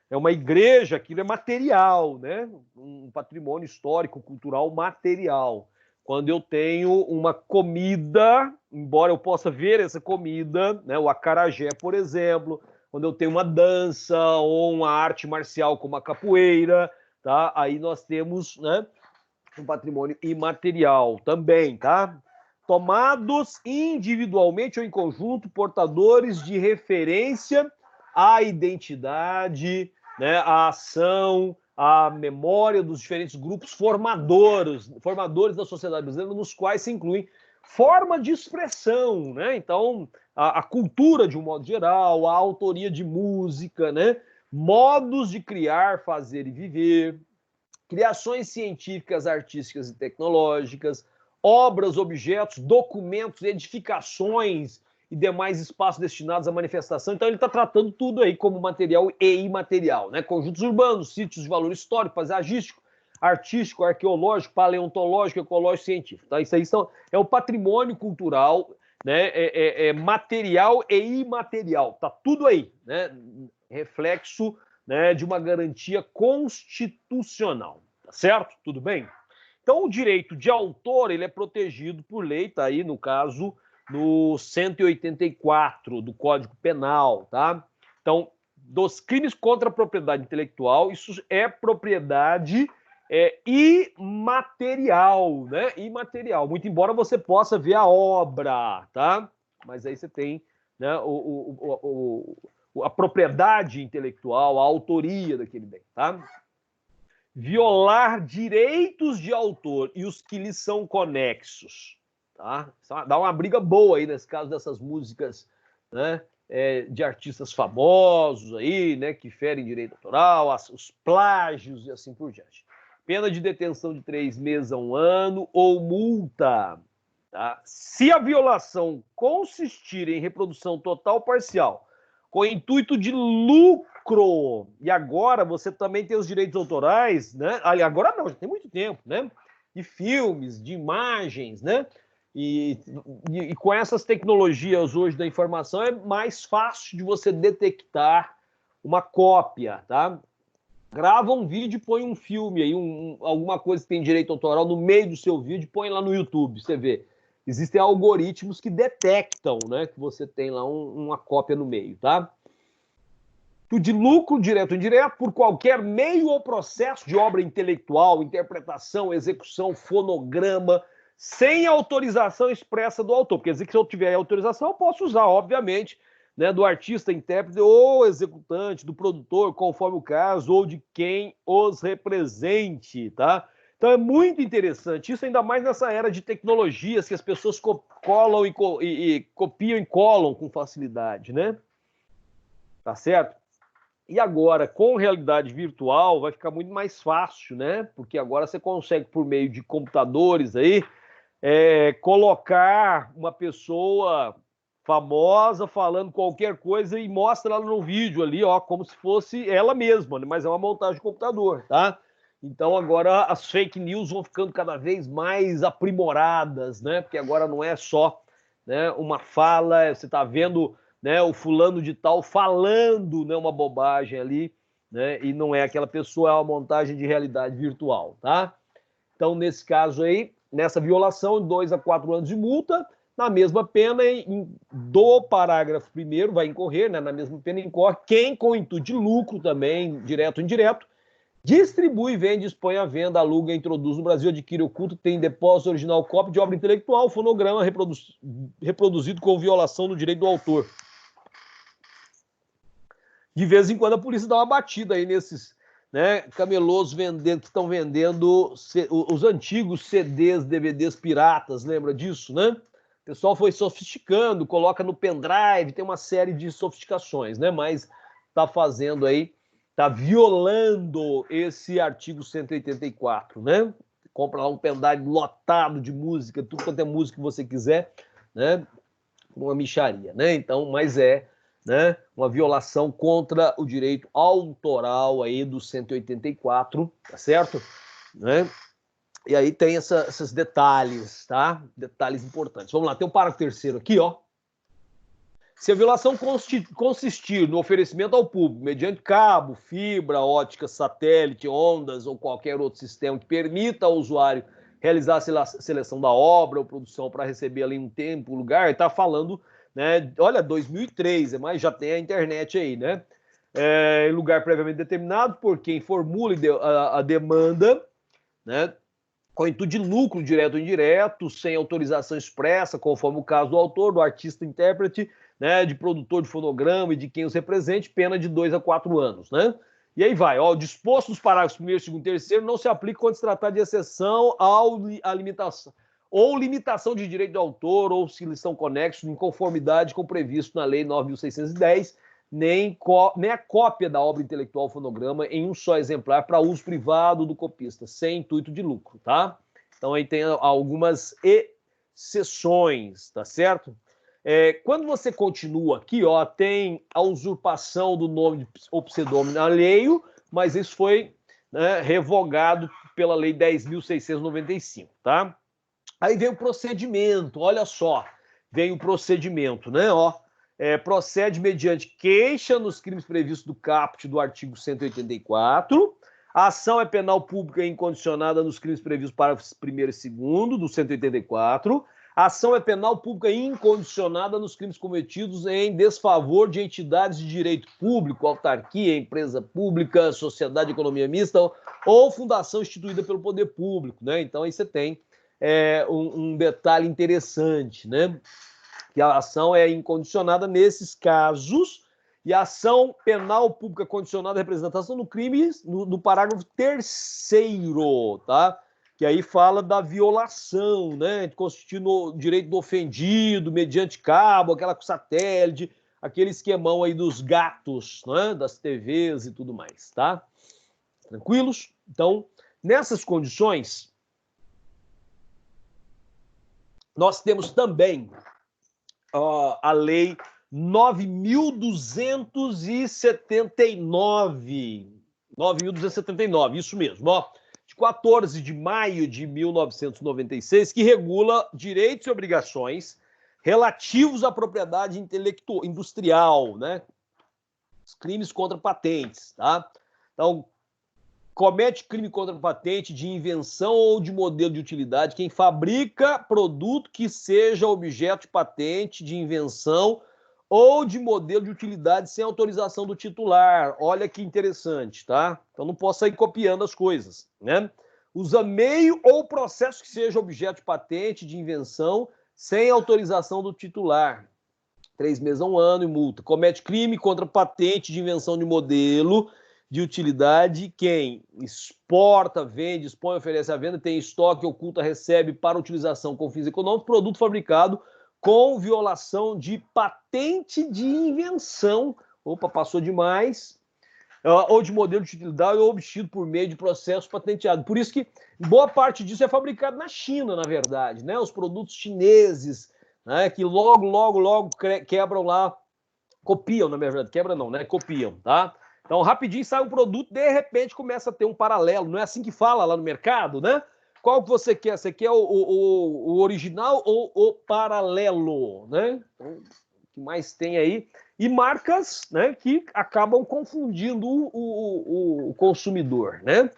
Speaker 1: é uma igreja, aquilo é material, né? Um patrimônio histórico, cultural material. Quando eu tenho uma comida, embora eu possa ver essa comida, né, o acarajé, por exemplo, quando eu tenho uma dança ou uma arte marcial como a capoeira, tá? Aí nós temos, né, um patrimônio imaterial também, tá? Tomados individualmente ou em conjunto, portadores de referência à identidade, né, à ação, à memória dos diferentes grupos formadores da sociedade brasileira, nos quais se incluem forma de expressão, né? Então, a cultura de um modo geral, a autoria de música, né? Modos de criar, fazer e viver, criações científicas, artísticas e tecnológicas, obras, objetos, documentos, edificações e demais espaços destinados à manifestação. Então ele está tratando tudo aí como material e imaterial, né? Conjuntos urbanos, sítios de valor histórico, paisagístico, artístico, arqueológico, paleontológico, ecológico, científico. Tá? Isso aí é o patrimônio cultural, né? É material e imaterial. Tá tudo aí, né? Reflexo, né, de uma garantia constitucional, tá certo? Tudo bem? Então, o direito de autor, ele é protegido por lei, tá aí, no caso, no 184 do Código Penal, tá? Então, dos crimes contra a propriedade intelectual, isso é propriedade imaterial, né? Imaterial. Muito embora você possa ver a obra, tá? Mas aí você tem, né, a propriedade intelectual, a autoria daquele bem, tá? Violar direitos de autor e os que lhes são conexos, tá? Dá uma briga boa aí nesse caso dessas músicas, né, de artistas famosos aí, né, que ferem direito autoral, os plágios e assim por diante. Pena de detenção de 3 meses a 1 ano ou multa, tá? Se a violação consistir em reprodução total ou parcial, com intuito de lucro. E agora você também tem os direitos autorais, né? Agora não, já tem muito tempo, né? De filmes, de imagens, né? E com essas tecnologias hoje da informação é mais fácil de você detectar uma cópia, tá? Grava um vídeo, põe um filme aí, alguma coisa que tem direito autoral no meio do seu vídeo, põe lá no YouTube, você vê. Existem algoritmos que detectam, né, que você tem lá uma cópia no meio, tá? De lucro direto ou indireto por qualquer meio ou processo de obra intelectual, interpretação, execução, fonograma, sem autorização expressa do autor. Quer dizer que se eu tiver autorização, eu posso usar, obviamente, né, do artista, intérprete ou executante, do produtor, conforme o caso, ou de quem os represente, tá? Então é muito interessante isso, ainda mais nessa era de tecnologias que as pessoas colam e copiam e colam com facilidade, né? Tá certo? E agora, com realidade virtual, vai ficar muito mais fácil, né? Porque agora você consegue, por meio de computadores aí, colocar uma pessoa famosa falando qualquer coisa e mostra ela no vídeo ali, ó, como se fosse ela mesma, né? Mas é uma montagem de computador, tá? Então agora as fake news vão ficando cada vez mais aprimoradas, né? Porque agora não é só, né, uma fala, você está vendo, né, o fulano de tal falando, né, uma bobagem ali, né? E não é aquela pessoa, é uma montagem de realidade virtual, tá? Então, nesse caso aí, nessa violação, 2 a 4 anos de multa, na mesma pena do parágrafo 1º vai incorrer, né, na mesma pena incorre quem com intuito de lucro também, direto ou indireto, distribui, vende, expõe à venda, aluga, introduz no Brasil, adquire, oculta, tem depósito original, cópia de obra intelectual, fonograma reproduzido com violação do direito do autor. De vez em quando a polícia dá uma batida aí nesses, né, camelôs vendendo, que estão vendendo os antigos CDs, DVDs piratas, lembra disso, né? O pessoal foi sofisticando, coloca no pendrive, tem uma série de sofisticações, né? Mas tá fazendo aí, tá violando esse artigo 184, né? Compra lá um pendrive lotado de música, tudo quanto é música que você quiser, né? Uma mixaria, né? Então, mas né, uma violação contra o direito autoral aí do 184, tá certo? Né? E aí tem esses detalhes, tá? Detalhes importantes. Vamos lá, tem um parágrafo 3º aqui, ó. Se a violação consistir no oferecimento ao público, mediante cabo, fibra, ótica, satélite, ondas ou qualquer outro sistema que permita ao usuário realizar a seleção da obra ou produção para receber ali um tempo, lugar, está falando, né? Olha, 2003, mas já tem a internet aí, né? Em lugar previamente determinado por quem formule a demanda, né? Com intuito de lucro direto ou indireto, sem autorização expressa, conforme o caso do autor, do artista intérprete, né, de produtor de fonograma e de quem os represente, pena de 2 a 4 anos, né? E aí vai, ó, o disposto dos parágrafos 1º, 2º e 3º não se aplica quando se tratar de exceção à limitação ou limitação de direito de autor ou se eles são conexos em conformidade com o previsto na Lei 9.610, nem a cópia da obra intelectual fonograma em um só exemplar para uso privado do copista, sem intuito de lucro, tá? Então aí tem algumas exceções, tá certo? Quando você continua aqui, ó, tem a usurpação do nome ou pseudônimo alheio, mas isso foi, né, revogado pela Lei 10.695, tá? Aí vem o procedimento, olha só, vem o procedimento, né, ó. Procede mediante queixa nos crimes previstos do caput do artigo 184. A ação é penal pública e incondicionada nos crimes previstos parágrafos 1º e 2º do 184. A ação é penal pública e incondicionada nos crimes cometidos em desfavor de entidades de direito público, autarquia, empresa pública, sociedade de economia mista ou fundação instituída pelo poder público, né? Então aí você tem um detalhe interessante, né? Que a ação é incondicionada nesses casos, e a ação penal pública condicionada à representação do crime no parágrafo 3º, tá? Que aí fala da violação, né? Constituindo o direito do ofendido, mediante cabo, aquela com satélite, aquele esquemão aí dos gatos, né? Das TVs e tudo mais, tá? Tranquilos? Então, nessas condições, nós temos também a Lei 9.279, isso mesmo, ó, de 14 de maio de 1996, que regula direitos e obrigações relativos à propriedade industrial, né? Os crimes contra patentes, tá? Então, comete crime contra patente de invenção ou de modelo de utilidade quem fabrica produto que seja objeto de patente, de invenção ou de modelo de utilidade sem autorização do titular. Olha que interessante, tá? Então não posso sair copiando as coisas, né? Usa meio ou processo que seja objeto de patente, de invenção, sem autorização do titular. 3 meses a 1 ano e multa. Comete crime contra patente de invenção de modelo de utilidade quem exporta, vende, expõe, oferece à venda, tem estoque, oculta, recebe para utilização com fins econômicos, produto fabricado com violação de patente de invenção, opa, passou demais, ou de modelo de utilidade ou obtido por meio de processo patenteado. Por isso que boa parte disso é fabricado na China, na verdade, né? Os produtos chineses, né? Que logo quebram lá, copiam, na verdade, quebra não, né? Copiam, tá? Então, rapidinho sai um produto, de repente começa a ter um paralelo. Não é assim que fala lá no mercado, né? Qual que você quer? Você quer o original ou o paralelo, né? Então, o que mais tem aí? E marcas, né, que acabam confundindo o consumidor, né?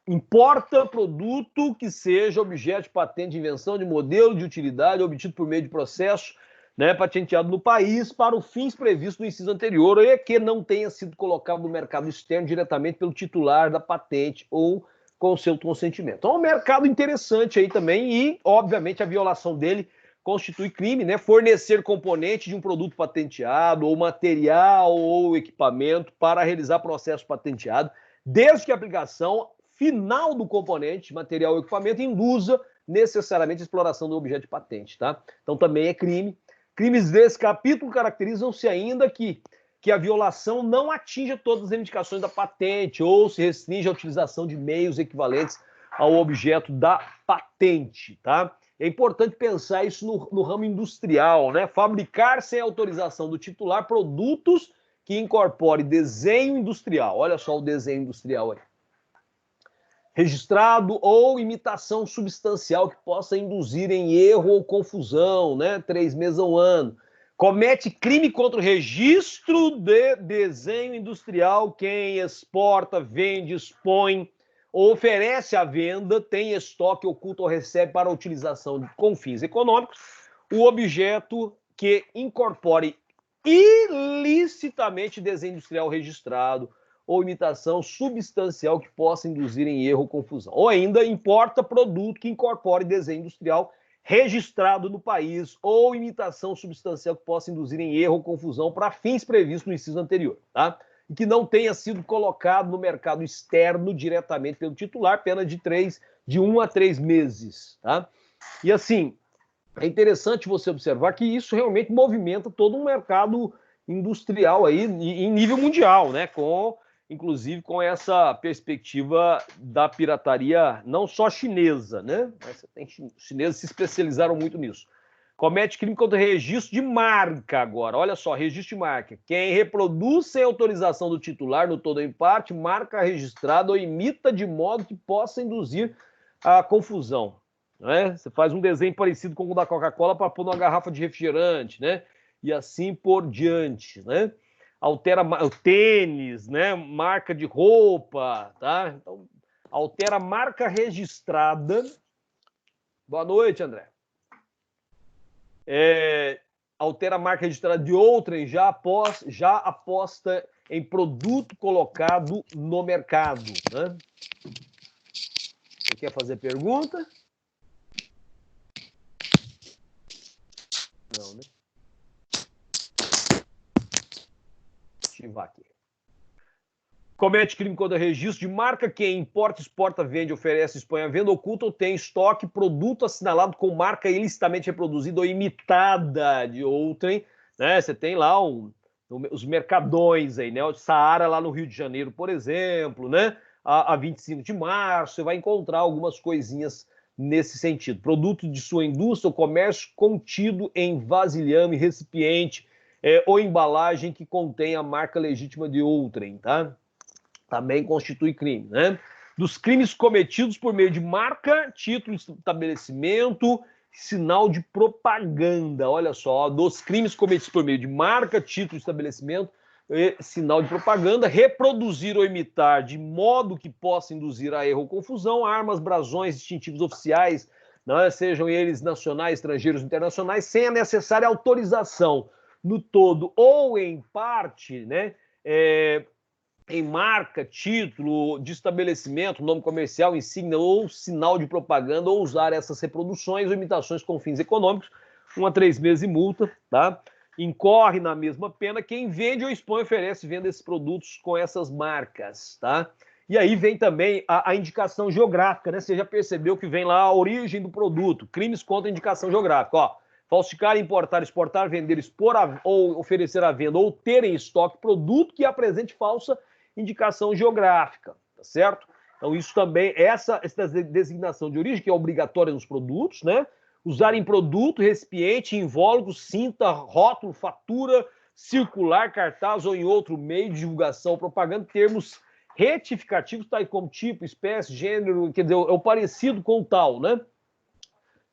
Speaker 1: Importa produto que seja objeto de patente de invenção, de modelo de utilidade obtido por meio de processo, né, patenteado no país para os fins previstos no inciso anterior e que não tenha sido colocado no mercado externo diretamente pelo titular da patente ou com seu consentimento. Então, é um mercado interessante aí também e, obviamente, a violação dele constitui crime, né? Fornecer componente de um produto patenteado ou material ou equipamento para realizar processo patenteado, desde que a aplicação final do componente, material ou equipamento induza necessariamente a exploração do objeto de patente, tá? Então, também é crime. Crimes desse capítulo caracterizam-se ainda que a violação não atinja todas as reivindicações da patente ou se restringe à utilização de meios equivalentes ao objeto da patente, tá? É importante pensar isso no ramo industrial, né? Fabricar sem autorização do titular produtos que incorporem desenho industrial. Olha só o desenho industrial aí. registrado ou imitação substancial que possa induzir em erro ou confusão, né? 3 meses a 1 ano. Comete crime contra o registro de desenho industrial quem exporta, vende, expõe, oferece à venda, tem estoque, oculta ou recebe para utilização com fins econômicos o objeto que incorpore ilicitamente desenho industrial registrado ou imitação substancial que possa induzir em erro ou confusão. Ou ainda importa produto que incorpore desenho industrial registrado no país ou imitação substancial que possa induzir em erro ou confusão para fins previstos no inciso anterior, tá? E que não tenha sido colocado no mercado externo diretamente pelo titular, pena de 1 a 3 meses, tá? E assim, é interessante você observar que isso realmente movimenta todo um mercado industrial aí em nível mundial, né? Inclusive com essa perspectiva da pirataria não só chinesa, né? Mas os chineses se especializaram muito nisso. Comete crime contra registro de marca agora. Olha só, registro de marca. Quem reproduz sem autorização do titular, no todo ou em parte, marca registrada ou imita de modo que possa induzir a confusão. Né? Você faz um desenho parecido com o da Coca-Cola para pôr numa garrafa de refrigerante, né? E assim por diante, né? Altera o tênis, né? Marca de roupa, tá? Então, altera a marca registrada. Boa noite, André. Altera a marca registrada de outrem já aposta em produto colocado no mercado, né? Você quer fazer pergunta? Não, né? Ativar aqui. Comete crime contra registro de marca quem importa, exporta, vende, oferece, expõe à venda, oculta ou tem estoque produto assinalado com marca ilicitamente reproduzida ou imitada de outrem, né? Você tem lá os mercadões aí, né? O Saara lá no Rio de Janeiro, por exemplo, né? A 25 de março, você vai encontrar algumas coisinhas nesse sentido. Produto de sua indústria ou comércio contido em vasilhame, recipiente ou embalagem que contém a marca legítima de outrem, tá? Também constitui crime, né? Dos crimes cometidos por meio de marca, título de estabelecimento, sinal de propaganda. Olha só, dos crimes cometidos por meio de marca, título de estabelecimento, sinal de propaganda, reproduzir ou imitar de modo que possa induzir a erro ou confusão, armas, brasões, distintivos oficiais, né, sejam eles nacionais, estrangeiros, internacionais, sem a necessária autorização no todo ou em parte, né, em marca, título de estabelecimento, nome comercial, insígnia ou sinal de propaganda, ou usar essas reproduções ou imitações com fins econômicos, 1 a 3 meses de multa, tá? Incorre na mesma pena quem vende ou expõe, oferece e vende esses produtos com essas marcas, tá? E aí vem também a indicação geográfica, né? Você já percebeu que vem lá a origem do produto, crimes contra indicação geográfica, ó. Falsificar, importar, exportar, vender, expor ou oferecer à venda ou ter em estoque produto que apresente falsa indicação geográfica, tá certo? Então isso também, essa designação de origem, que é obrigatória nos produtos, né? Usar em produto, recipiente, invólucro, cinta, rótulo, fatura, circular, cartaz ou em outro meio de divulgação ou propaganda, termos retificativos, tais como tipo, espécie, gênero, quer dizer, é o parecido com o tal, né?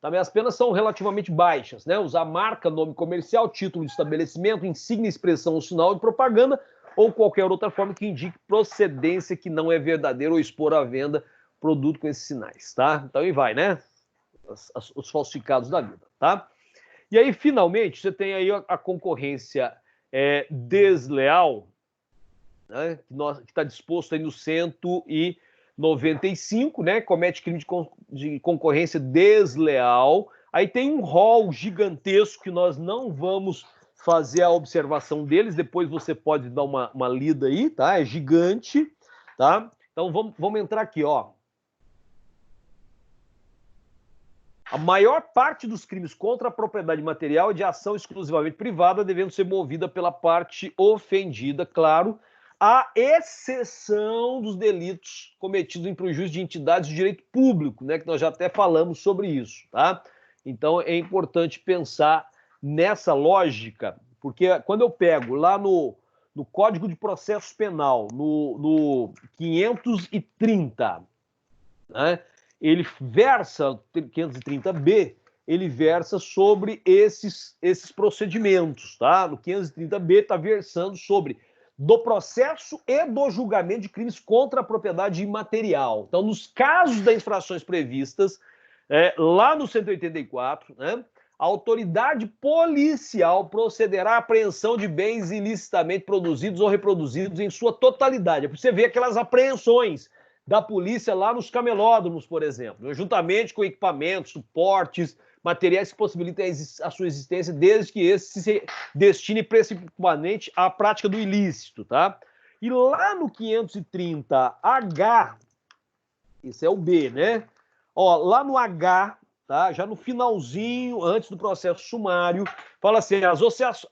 Speaker 1: Também as penas são relativamente baixas, né? Usar marca, nome comercial, título de estabelecimento, insígnia, expressão ou sinal de propaganda ou qualquer outra forma que indique procedência que não é verdadeira ou expor à venda produto com esses sinais, tá? Então aí vai, né? Os falsificados da vida, tá? E aí, finalmente, você tem aí a concorrência desleal, né? Que está disposto aí no 195, né? Comete crime de concorrência desleal. Aí tem um rol gigantesco que nós não vamos fazer a observação deles, depois você pode dar uma lida aí, tá? É gigante, tá? Então vamos entrar aqui, ó. A maior parte dos crimes contra a propriedade material é de ação exclusivamente privada, devendo ser movida pela parte ofendida, claro, à exceção dos delitos cometidos em prejuízo de entidades de direito público, né? Que nós já até falamos sobre isso, tá? Então é importante pensar nessa lógica, porque quando eu pego lá no Código de Processo Penal, no 530, né? Ele versa, 530B, ele versa sobre esses procedimentos, tá? No 530B está versando sobre do processo e do julgamento de crimes contra a propriedade imaterial. Então, nos casos das infrações previstas, lá no 184, né, a autoridade policial procederá à apreensão de bens ilicitamente produzidos ou reproduzidos em sua totalidade. É para você ver aquelas apreensões da polícia lá nos camelódromos, por exemplo, juntamente com equipamentos, suportes, materiais que possibilitem a sua existência, desde que esse se destine principalmente à prática do ilícito, tá? E lá no 530H, esse é o B, né? Ó, lá no H, tá? Já no finalzinho, antes do processo sumário, fala assim, as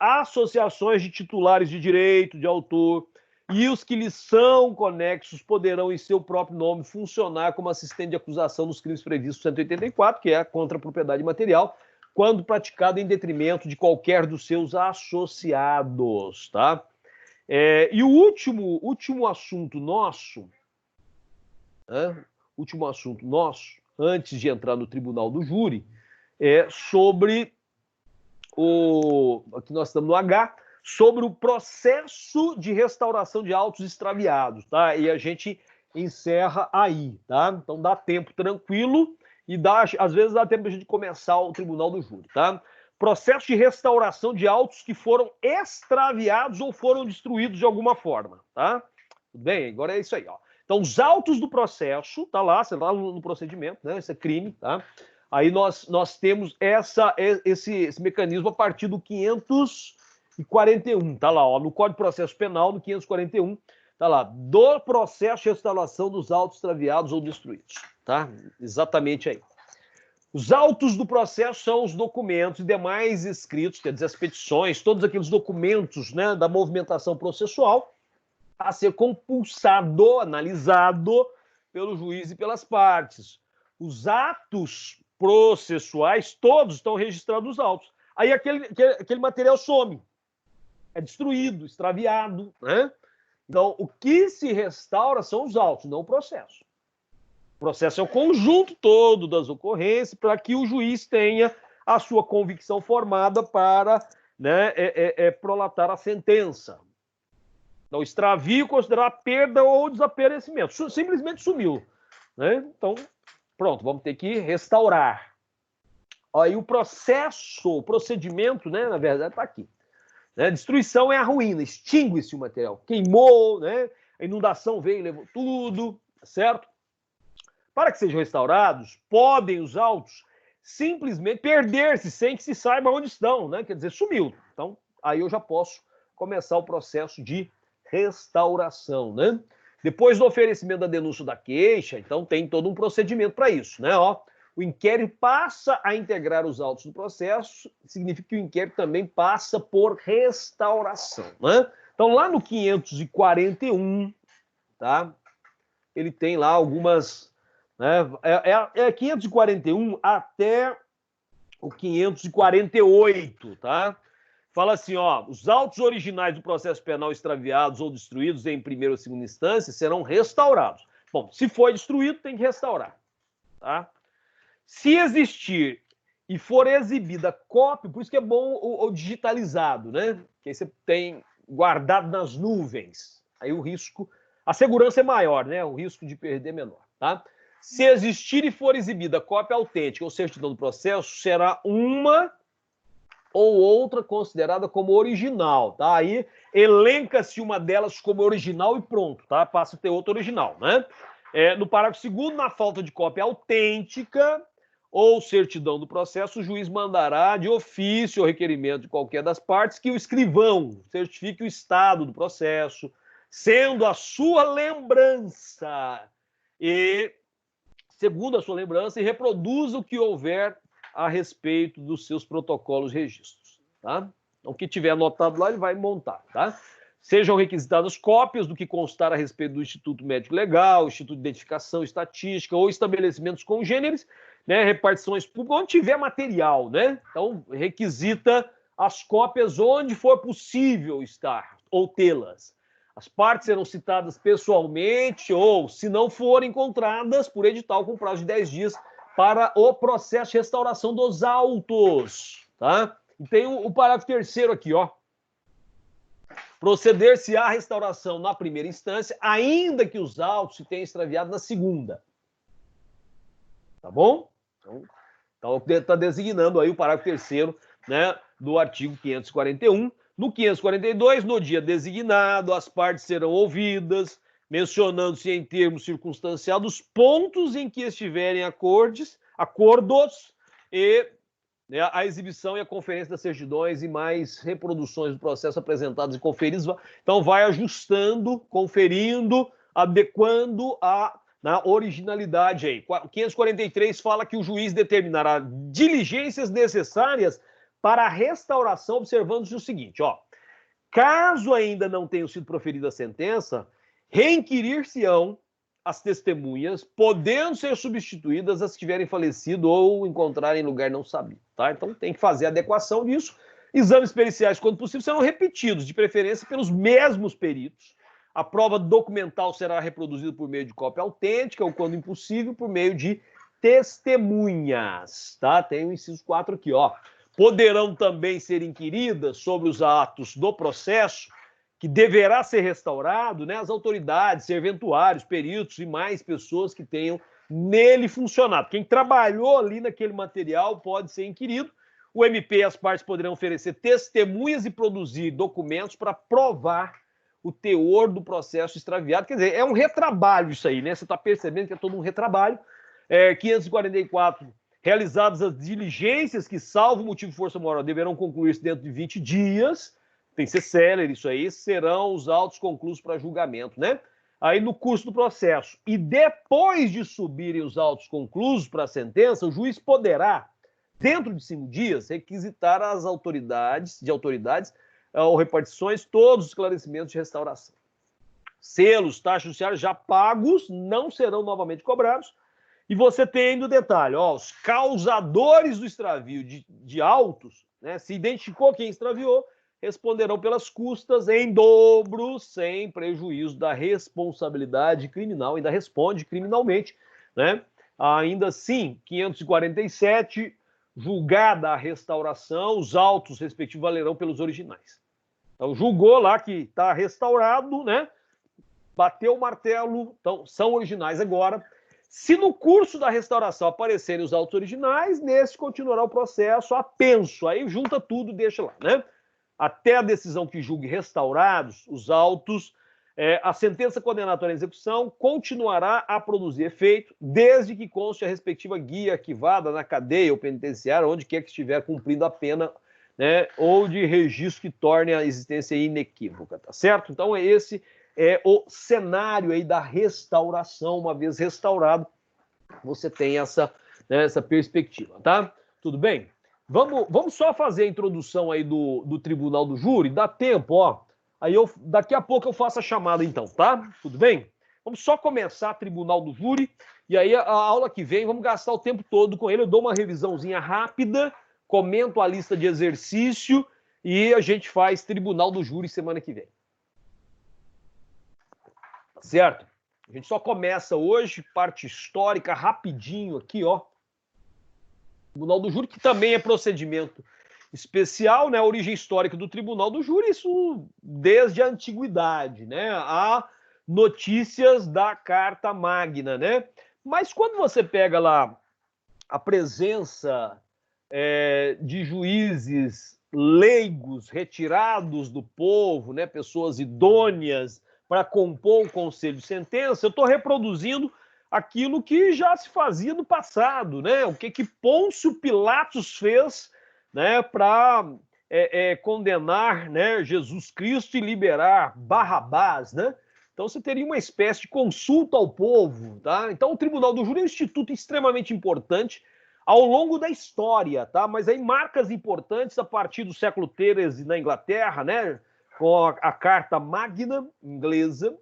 Speaker 1: associações de titulares de direito de autor e os que lhes são conexos poderão, em seu próprio nome, funcionar como assistente de acusação nos crimes previstos no 184, que é contra a propriedade material, quando praticado em detrimento de qualquer dos seus associados, tá? E o último assunto nosso, antes de entrar no tribunal do júri, é sobre aqui nós estamos no H, sobre o processo de restauração de autos extraviados, tá? E a gente encerra aí, tá? Então dá tempo tranquilo e às vezes dá tempo a gente começar o tribunal do júri, tá? Processo de restauração de autos que foram extraviados ou foram destruídos de alguma forma, tá? Tudo bem? Agora é isso aí, ó. Então, os autos do processo, tá lá, você tá no procedimento, né? Esse é crime, tá? Aí nós temos esse mecanismo a partir do 541, tá lá, ó, no Código de Processo Penal, no 541, tá lá, do processo de restauração dos autos extraviados ou destruídos, tá? Exatamente aí. Os autos do processo são os documentos e demais escritos, quer dizer, as petições, todos aqueles documentos, né, da movimentação processual a ser compulsado, analisado pelo juiz e pelas partes. Os atos processuais, todos estão registrados nos autos. Aí aquele material some, é destruído, extraviado, né? Então, o que se restaura são os autos, não o processo. O processo é o conjunto todo das ocorrências para que o juiz tenha a sua convicção formada para, né, prolatar a sentença. Então, extravio considerar perda ou desaparecimento. Simplesmente sumiu, né? Então, pronto, vamos ter que restaurar. Aí o procedimento, né, na verdade, está aqui. Né? Destruição é a ruína, extingue-se o material. Queimou, né? A inundação veio e levou tudo, certo? Para que sejam restaurados, podem os autos simplesmente perder-se sem que se saiba onde estão, né? Quer dizer, sumiu. Então, aí eu já posso começar o processo de restauração, né? Depois do oferecimento da denúncia da queixa, então tem todo um procedimento para isso, né? Ó, o inquérito passa a integrar os autos do processo, significa que o inquérito também passa por restauração, né? Então, lá no 541, tá? Ele tem lá algumas, né? 541 até o 548, tá? Fala assim, ó, os autos originais do processo penal extraviados ou destruídos em primeira ou segunda instância serão restaurados. Bom, se foi destruído, tem que restaurar, tá? Se existir e for exibida cópia, por isso que é bom o digitalizado, né? Que aí você tem guardado nas nuvens. Aí o risco, a segurança é maior, né? O risco de perder é menor, tá? Se existir e for exibida cópia autêntica ou certidão do processo, será uma ou outra considerada como original, tá? Aí elenca-se uma delas como original e pronto, tá? Passa a ter outra original, né? No parágrafo 2º, na falta de cópia autêntica ou certidão do processo, o juiz mandará de ofício ou requerimento de qualquer das partes que o escrivão certifique o estado do processo, sendo a sua lembrança e, segundo a sua lembrança, e reproduza o que houver a respeito dos seus protocolos e registros, tá? Então, o que tiver anotado lá, ele vai montar, tá? Sejam requisitadas cópias do que constar a respeito do Instituto Médico Legal, Instituto de Identificação e Estatística ou estabelecimentos congêneres, né, repartições públicas, onde tiver material, né? Então, requisita as cópias onde for possível estar ou tê-las. As partes serão citadas pessoalmente ou, se não forem encontradas, por edital com prazo de 10 dias para o processo de restauração dos autos, tá? E tem o parágrafo 3º aqui, ó. Proceder-se à restauração na primeira instância, ainda que os autos se tenham extraviado na segunda. Tá bom? Então está designando aí o parágrafo 3º, né, do artigo 541. No 542, no dia designado, as partes serão ouvidas, mencionando-se em termos circunstanciados pontos em que estiverem acordos e, né, a exibição e a conferência das certidões e mais reproduções do processo apresentadas e conferidas. Então vai ajustando, conferindo, adequando na originalidade aí. 543 fala que o juiz determinará diligências necessárias para a restauração, observando-se o seguinte, ó. Caso ainda não tenha sido proferida a sentença, reinquirir-se-ão as testemunhas, podendo ser substituídas as que tiverem falecido ou encontrarem lugar não sabido, tá? Então tem que fazer a adequação disso. Exames periciais, quando possível, serão repetidos, de preferência pelos mesmos peritos. A prova documental será reproduzida por meio de cópia autêntica ou, quando impossível, por meio de testemunhas, tá? Tem o inciso 4 aqui, ó. Poderão também ser inquiridas sobre os atos do processo, que deverá ser restaurado, né, as autoridades, serventuários, peritos e mais pessoas que tenham nele funcionado. Quem trabalhou ali naquele material pode ser inquirido. O MP e as partes poderão oferecer testemunhas e produzir documentos para provar o teor do processo extraviado. Quer dizer, é um retrabalho isso aí, né? Você está percebendo que é todo um retrabalho. 544, realizadas as diligências que, salvo motivo de força maior, deverão concluir-se dentro de 20 dias. Tem que ser célere isso aí, serão os autos conclusos para julgamento, né? Aí no curso do processo. E depois de subirem os autos conclusos para a sentença, o juiz poderá, dentro de 5 dias, requisitar às autoridades ou repartições todos os esclarecimentos de restauração. Selos, taxas judiciárias já pagos não serão novamente cobrados. E você tem ainda o detalhe, ó, os causadores do extravio de autos, né, se identificou quem extraviou, responderão pelas custas em dobro, sem prejuízo da responsabilidade criminal, ainda responde criminalmente, né? Ainda assim, 547, julgada a restauração, os autos respectivos valerão pelos originais. Então, julgou lá que está restaurado, né? Bateu o martelo, então são originais agora. Se no curso da restauração aparecerem os autos originais, nesse continuará o processo apenso, aí junta tudo e deixa lá, né? Até a decisão que julgue restaurados os autos, a sentença condenatória em execução continuará a produzir efeito, desde que conste a respectiva guia arquivada na cadeia ou penitenciária, onde quer que estiver cumprindo a pena, né, ou de registro que torne a existência inequívoca, tá certo? Então esse é o cenário aí da restauração. Uma vez restaurado, você tem essa, né, essa perspectiva, tá? Tudo bem? Vamos só fazer a introdução aí do Tribunal do Júri, dá tempo, ó. Aí daqui a pouco eu faço a chamada então, tá? Tudo bem? Vamos só começar Tribunal do Júri, e aí a aula que vem, vamos gastar o tempo todo com ele, eu dou uma revisãozinha rápida, comento a lista de exercício e a gente faz Tribunal do Júri semana que vem. Tá certo? A gente só começa hoje, parte histórica, rapidinho aqui, ó. Tribunal do Júri, que também é procedimento especial, né? A origem histórica do Tribunal do Júri, isso desde a antiguidade, né? Há notícias da Carta Magna, né? Mas quando você pega lá a presença de juízes leigos, retirados do povo, né? Pessoas idôneas para compor o conselho de sentença, eu estou reproduzindo aquilo que já se fazia no passado, né? O que Pôncio Pilatos fez, né, para condenar, né, Jesus Cristo e liberar Barrabás, né? Então você teria uma espécie de consulta ao povo, tá? Então o Tribunal do Júri é um instituto extremamente importante ao longo da história, tá? Mas aí marcas importantes a partir do século XIII na Inglaterra, né, com a Carta Magna inglesa.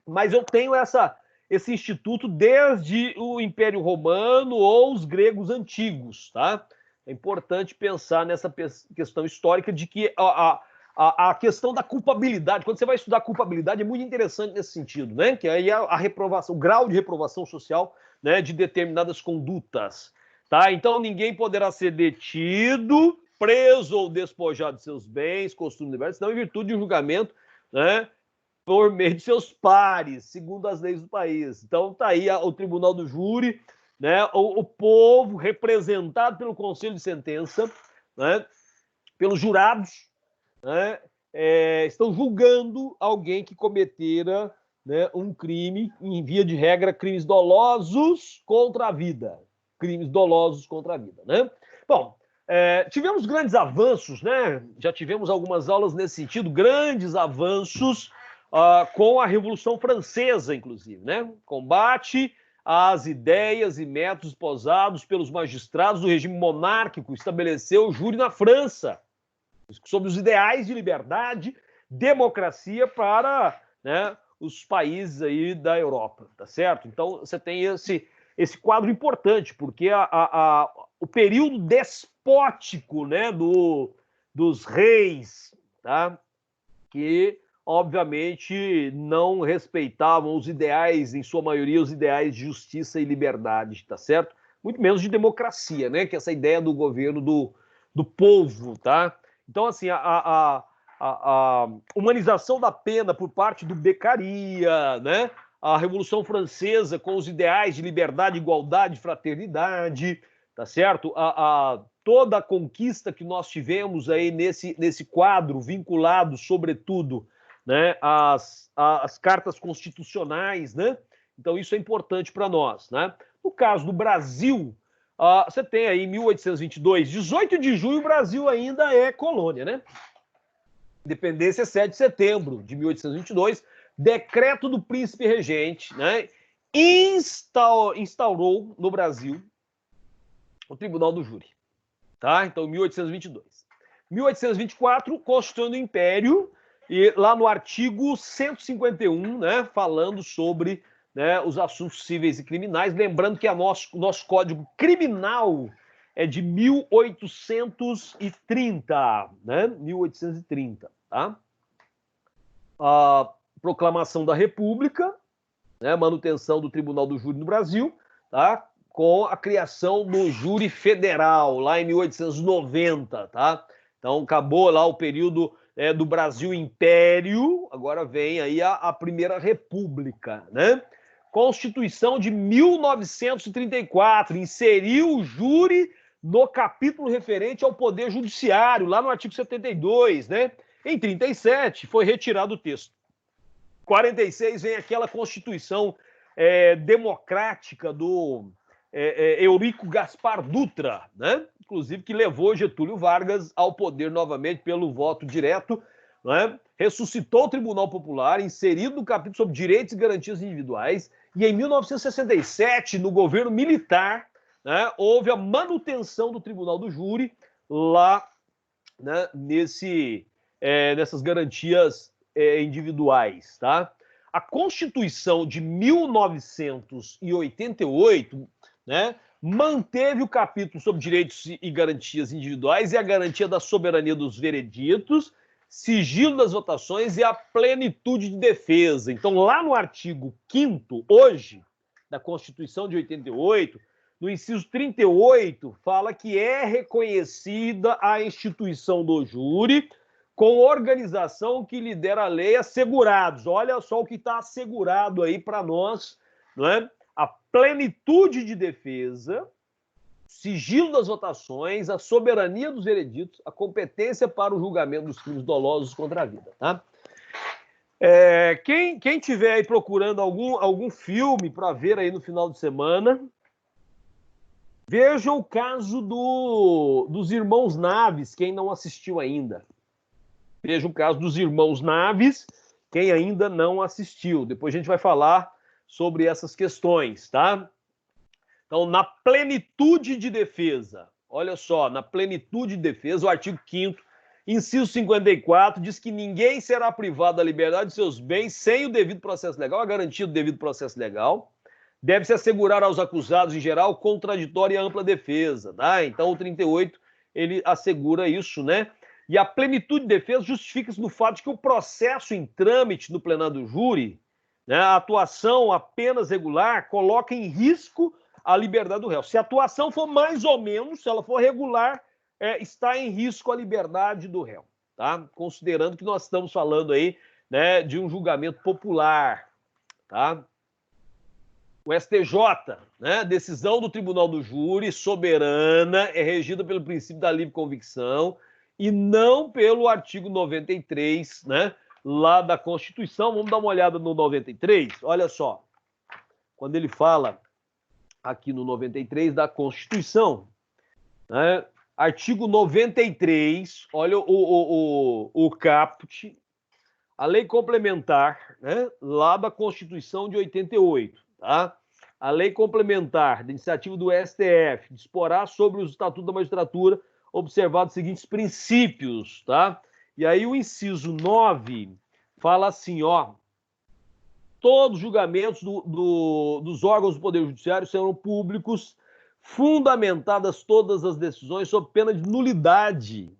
Speaker 1: Mas eu tenho esse instituto desde o Império Romano ou os gregos antigos, tá? É importante pensar nessa questão histórica de que a questão da culpabilidade. Quando você vai estudar culpabilidade, é muito interessante nesse sentido, né? Que aí a reprovação, o grau de reprovação social, né, de determinadas condutas. Tá? Então, ninguém poderá ser detido, preso ou despojado de seus bens, costumes e deveres, senão em virtude de um julgamento, né, por meio de seus pares, segundo as leis do país. Então, tá aí o tribunal do júri, né, o povo representado pelo conselho de sentença, né, pelos jurados, né, estão julgando alguém que cometera, né, um crime, em via de regra, crimes dolosos contra a vida. Crimes dolosos contra a vida, né? Bom, tivemos grandes avanços, né? Já tivemos algumas aulas nesse sentido, grandes avanços com a Revolução Francesa, inclusive, né? Combate às ideias e métodos esposados pelos magistrados do regime monárquico, estabeleceu o júri na França, sobre os ideais de liberdade, democracia para, né, os países aí da Europa, tá certo? Então, você tem esse quadro importante, porque o período despótico, né, dos reis, tá, que, obviamente, não respeitavam os ideais, em sua maioria, os ideais de justiça e liberdade, tá certo? Muito menos de democracia, né, que é essa ideia do governo do povo, tá? Então, assim, a humanização da pena por parte do Beccaria, né? A Revolução Francesa com os ideais de liberdade, igualdade, fraternidade, tá certo? Toda a conquista que nós tivemos aí nesse quadro, vinculado, sobretudo, né, às cartas constitucionais, né? Então, isso é importante para nós, né? No caso do Brasil, você tem aí, em 1822, 18 de junho, o Brasil ainda é colônia, né? Independência é 7 de setembro de 1822, decreto do príncipe regente, né? Instaurou no Brasil o Tribunal do Júri, tá? Então, 1822. 1824, Constituição do Império, e lá no artigo 151, né, falando sobre, né, os assuntos cíveis e criminais, lembrando que o nosso Código Criminal é de 1830, né? 1830, tá? A proclamação da República, né, manutenção do Tribunal do Júri no Brasil, tá? Com a criação do Júri Federal, lá em 1890, tá? Então, acabou lá o período do Brasil Império, agora vem aí a Primeira República, né? Constituição de 1934, inseriu o júri no capítulo referente ao Poder Judiciário, lá no artigo 72, né? Em 37, foi retirado o texto. 46, vem aquela Constituição democrática do Eurico Gaspar Dutra, né? Inclusive que levou Getúlio Vargas ao poder novamente pelo voto direto, né? Ressuscitou o Tribunal Popular, inserido no capítulo sobre direitos e garantias individuais, e em 1967, no governo militar, né, houve a manutenção do Tribunal do Júri lá, né, nessas garantias individuais, tá? A Constituição de 1988, né, manteve o capítulo sobre direitos e garantias individuais e a garantia da soberania dos vereditos, sigilo das votações e a plenitude de defesa. Então, lá no artigo 5º, hoje, da Constituição de 88, no inciso 38, fala que é reconhecida a instituição do júri com organização que lidera a lei, assegurados. Olha só o que está assegurado aí para nós, não é? A plenitude de defesa, sigilo das votações, a soberania dos vereditos, a competência para o julgamento dos crimes dolosos contra a vida, tá? Quem tiver aí procurando algum filme para ver aí no final de semana, veja o caso dos Irmãos Naves, quem não assistiu ainda. Veja o caso dos Irmãos Naves, quem ainda não assistiu. Depois a gente vai falar sobre essas questões, tá? Então, na plenitude de defesa, olha só, na plenitude de defesa, o artigo 5º, inciso 54, diz que ninguém será privado da liberdade de seus bens sem o devido processo legal, a garantia do devido processo legal. Deve-se assegurar aos acusados, em geral, contraditória e ampla defesa, tá? Então, o 38, ele assegura isso, né? E a plenitude de defesa justifica-se no fato de que o processo em trâmite no plenário do júri, né, a atuação apenas regular, coloca em risco a liberdade do réu. Se a atuação for mais ou menos, se ela for regular, está em risco a liberdade do réu, tá? Considerando que nós estamos falando aí, né, de um julgamento popular, tá? O STJ, né, decisão do Tribunal do Júri, soberana, é regida pelo princípio da livre convicção e não pelo artigo 93, né, lá da Constituição. Vamos dar uma olhada no 93. Olha só, quando ele fala aqui no 93 da Constituição, né, artigo 93, olha o caput, a lei complementar, né, lá da Constituição de 88, tá? A lei complementar de iniciativa do STF disporá sobre os estatutos da magistratura observados os seguintes princípios, tá? E aí o inciso 9 fala assim, ó, todos os julgamentos dos órgãos do Poder Judiciário serão públicos, fundamentadas todas as decisões sob pena de nulidade,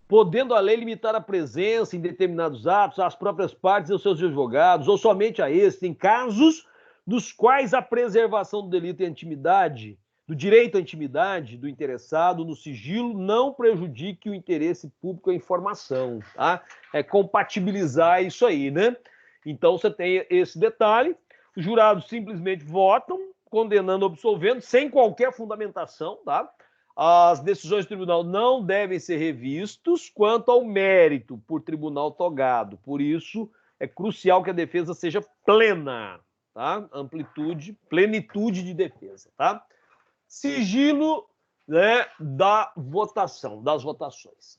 Speaker 1: podendo a lei limitar a presença em determinados atos às próprias partes e aos seus advogados, ou somente a estes, em casos nos quais a preservação do delito e a intimidade, do direito à intimidade do interessado no sigilo não prejudique o interesse público à informação, tá? É compatibilizar isso aí, né? Então você tem esse detalhe, os jurados simplesmente votam, condenando ou absolvendo, sem qualquer fundamentação, tá? As decisões do tribunal não devem ser revistos quanto ao mérito por tribunal togado. Por isso, é crucial que a defesa seja plena, tá? Amplitude, plenitude de defesa, tá? Sigilo, né, da votação, das votações.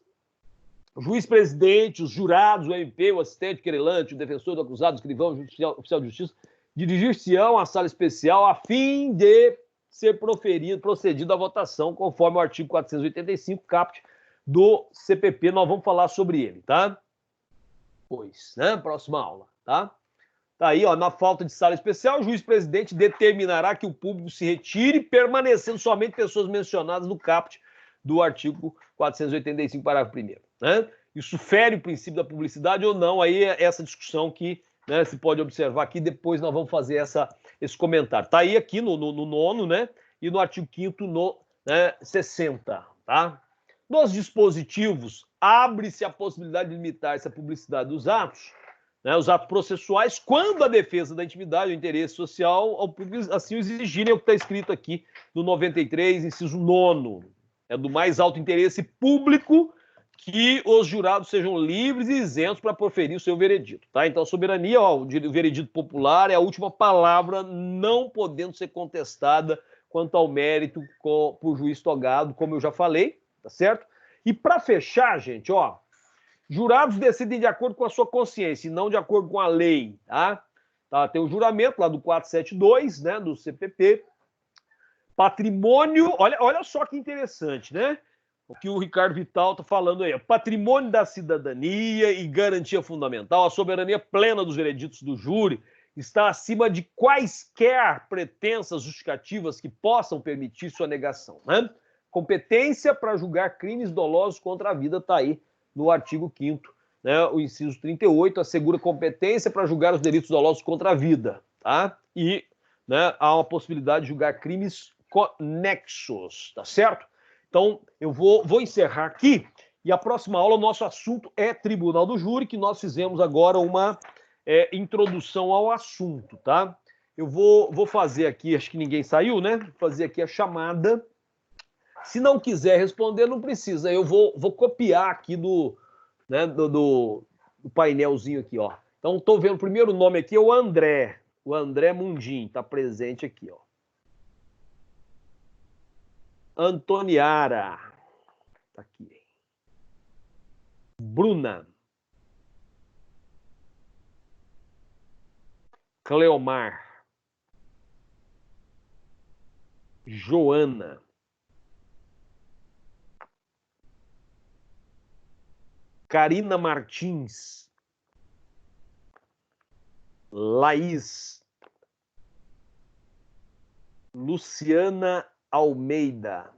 Speaker 1: O juiz-presidente, os jurados, o MP, o assistente querelante, o defensor do acusado, o escrivão, o oficial de justiça, dirigir-se-ão à sala especial a fim de ser procedido à votação, conforme o artigo 485, caput do CPP. Nós vamos falar sobre ele, tá? Pois, né? Próxima aula, tá? Tá aí, ó, na falta de sala especial, o juiz-presidente determinará que o público se retire, permanecendo somente pessoas mencionadas no caput do artigo 485, parágrafo 1º, né? Isso fere o princípio da publicidade ou não, aí é essa discussão que, né, se pode observar aqui, depois nós vamos fazer esse comentário. Tá aí aqui no nono, né, e no artigo 5º no, né, 60, tá? Nos dispositivos, abre-se a possibilidade de limitar essa publicidade dos atos, né, os atos processuais, quando a defesa da intimidade ou interesse social ao público assim o exigirem, é o que está escrito aqui no 93, inciso 9º. É do mais alto interesse público que os jurados sejam livres e isentos para proferir o seu veredito, tá? Então, a soberania, ó, o veredito popular é a última palavra, não podendo ser contestada quanto ao mérito por juiz togado, como eu já falei, tá certo? E para fechar, gente, ó, jurados decidem de acordo com a sua consciência e não de acordo com a lei, tá? Tem o juramento lá do 472, né, do CPP. Patrimônio, olha só que interessante, né? O que o Ricardo Vital está falando aí. Patrimônio da cidadania e garantia fundamental, a soberania plena dos vereditos do júri está acima de quaisquer pretensas justificativas que possam permitir sua negação, né? Competência para julgar crimes dolosos contra a vida está aí no artigo 5º, né? O inciso 38 assegura competência para julgar os delitos dolosos contra a vida, tá? E, né, há uma possibilidade de julgar crimes conexos, tá certo? Então, eu vou encerrar aqui e a próxima aula, o nosso assunto é Tribunal do Júri, que nós fizemos agora uma introdução ao assunto, tá? Eu vou fazer aqui, acho que ninguém saiu, né? Vou fazer aqui a chamada. Se não quiser responder, não precisa. Eu vou copiar aqui do painelzinho aqui, ó. Então, estou vendo o primeiro nome aqui, é o André. O André Mundim está presente aqui, ó. Antoniara. Tá aqui. Bruna. Cleomar. Joana. Karina Martins. Laís. Luciana Almeida.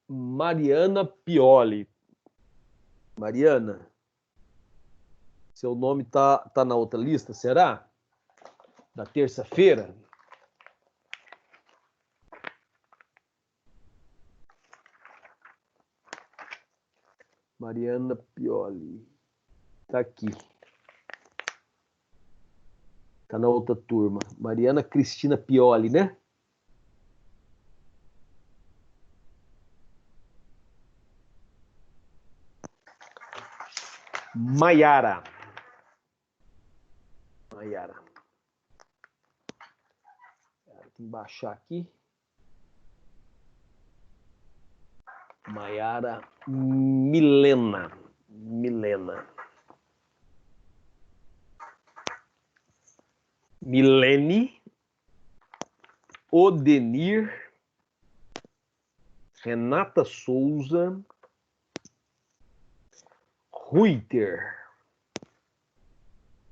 Speaker 1: Mariana Pioli. Mariana, seu nome tá na outra lista, será? Da terça-feira? Mariana Pioli. Tá aqui. Tá na outra turma. Mariana Cristina Pioli, né? Maiara. Maiara. Tem que baixar aqui. Maiara Milena. Milena. Milene. Odenir. Renata Souza. Ruiter.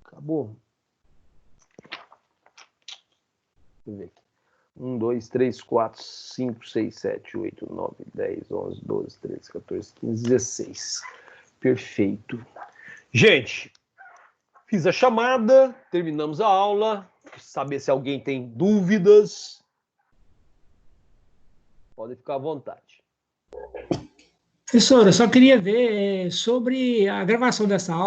Speaker 1: Acabou. Deixa eu ver aqui. 1, 2, 3, 4, 5, 6, 7, 8, 9, 10, 11, 12, 13, 14, 15, 16. Perfeito. Gente, fiz a chamada, terminamos a aula. Saber se alguém tem dúvidas. Pode ficar à vontade.
Speaker 3: Professor, eu só queria ver sobre a gravação dessa aula.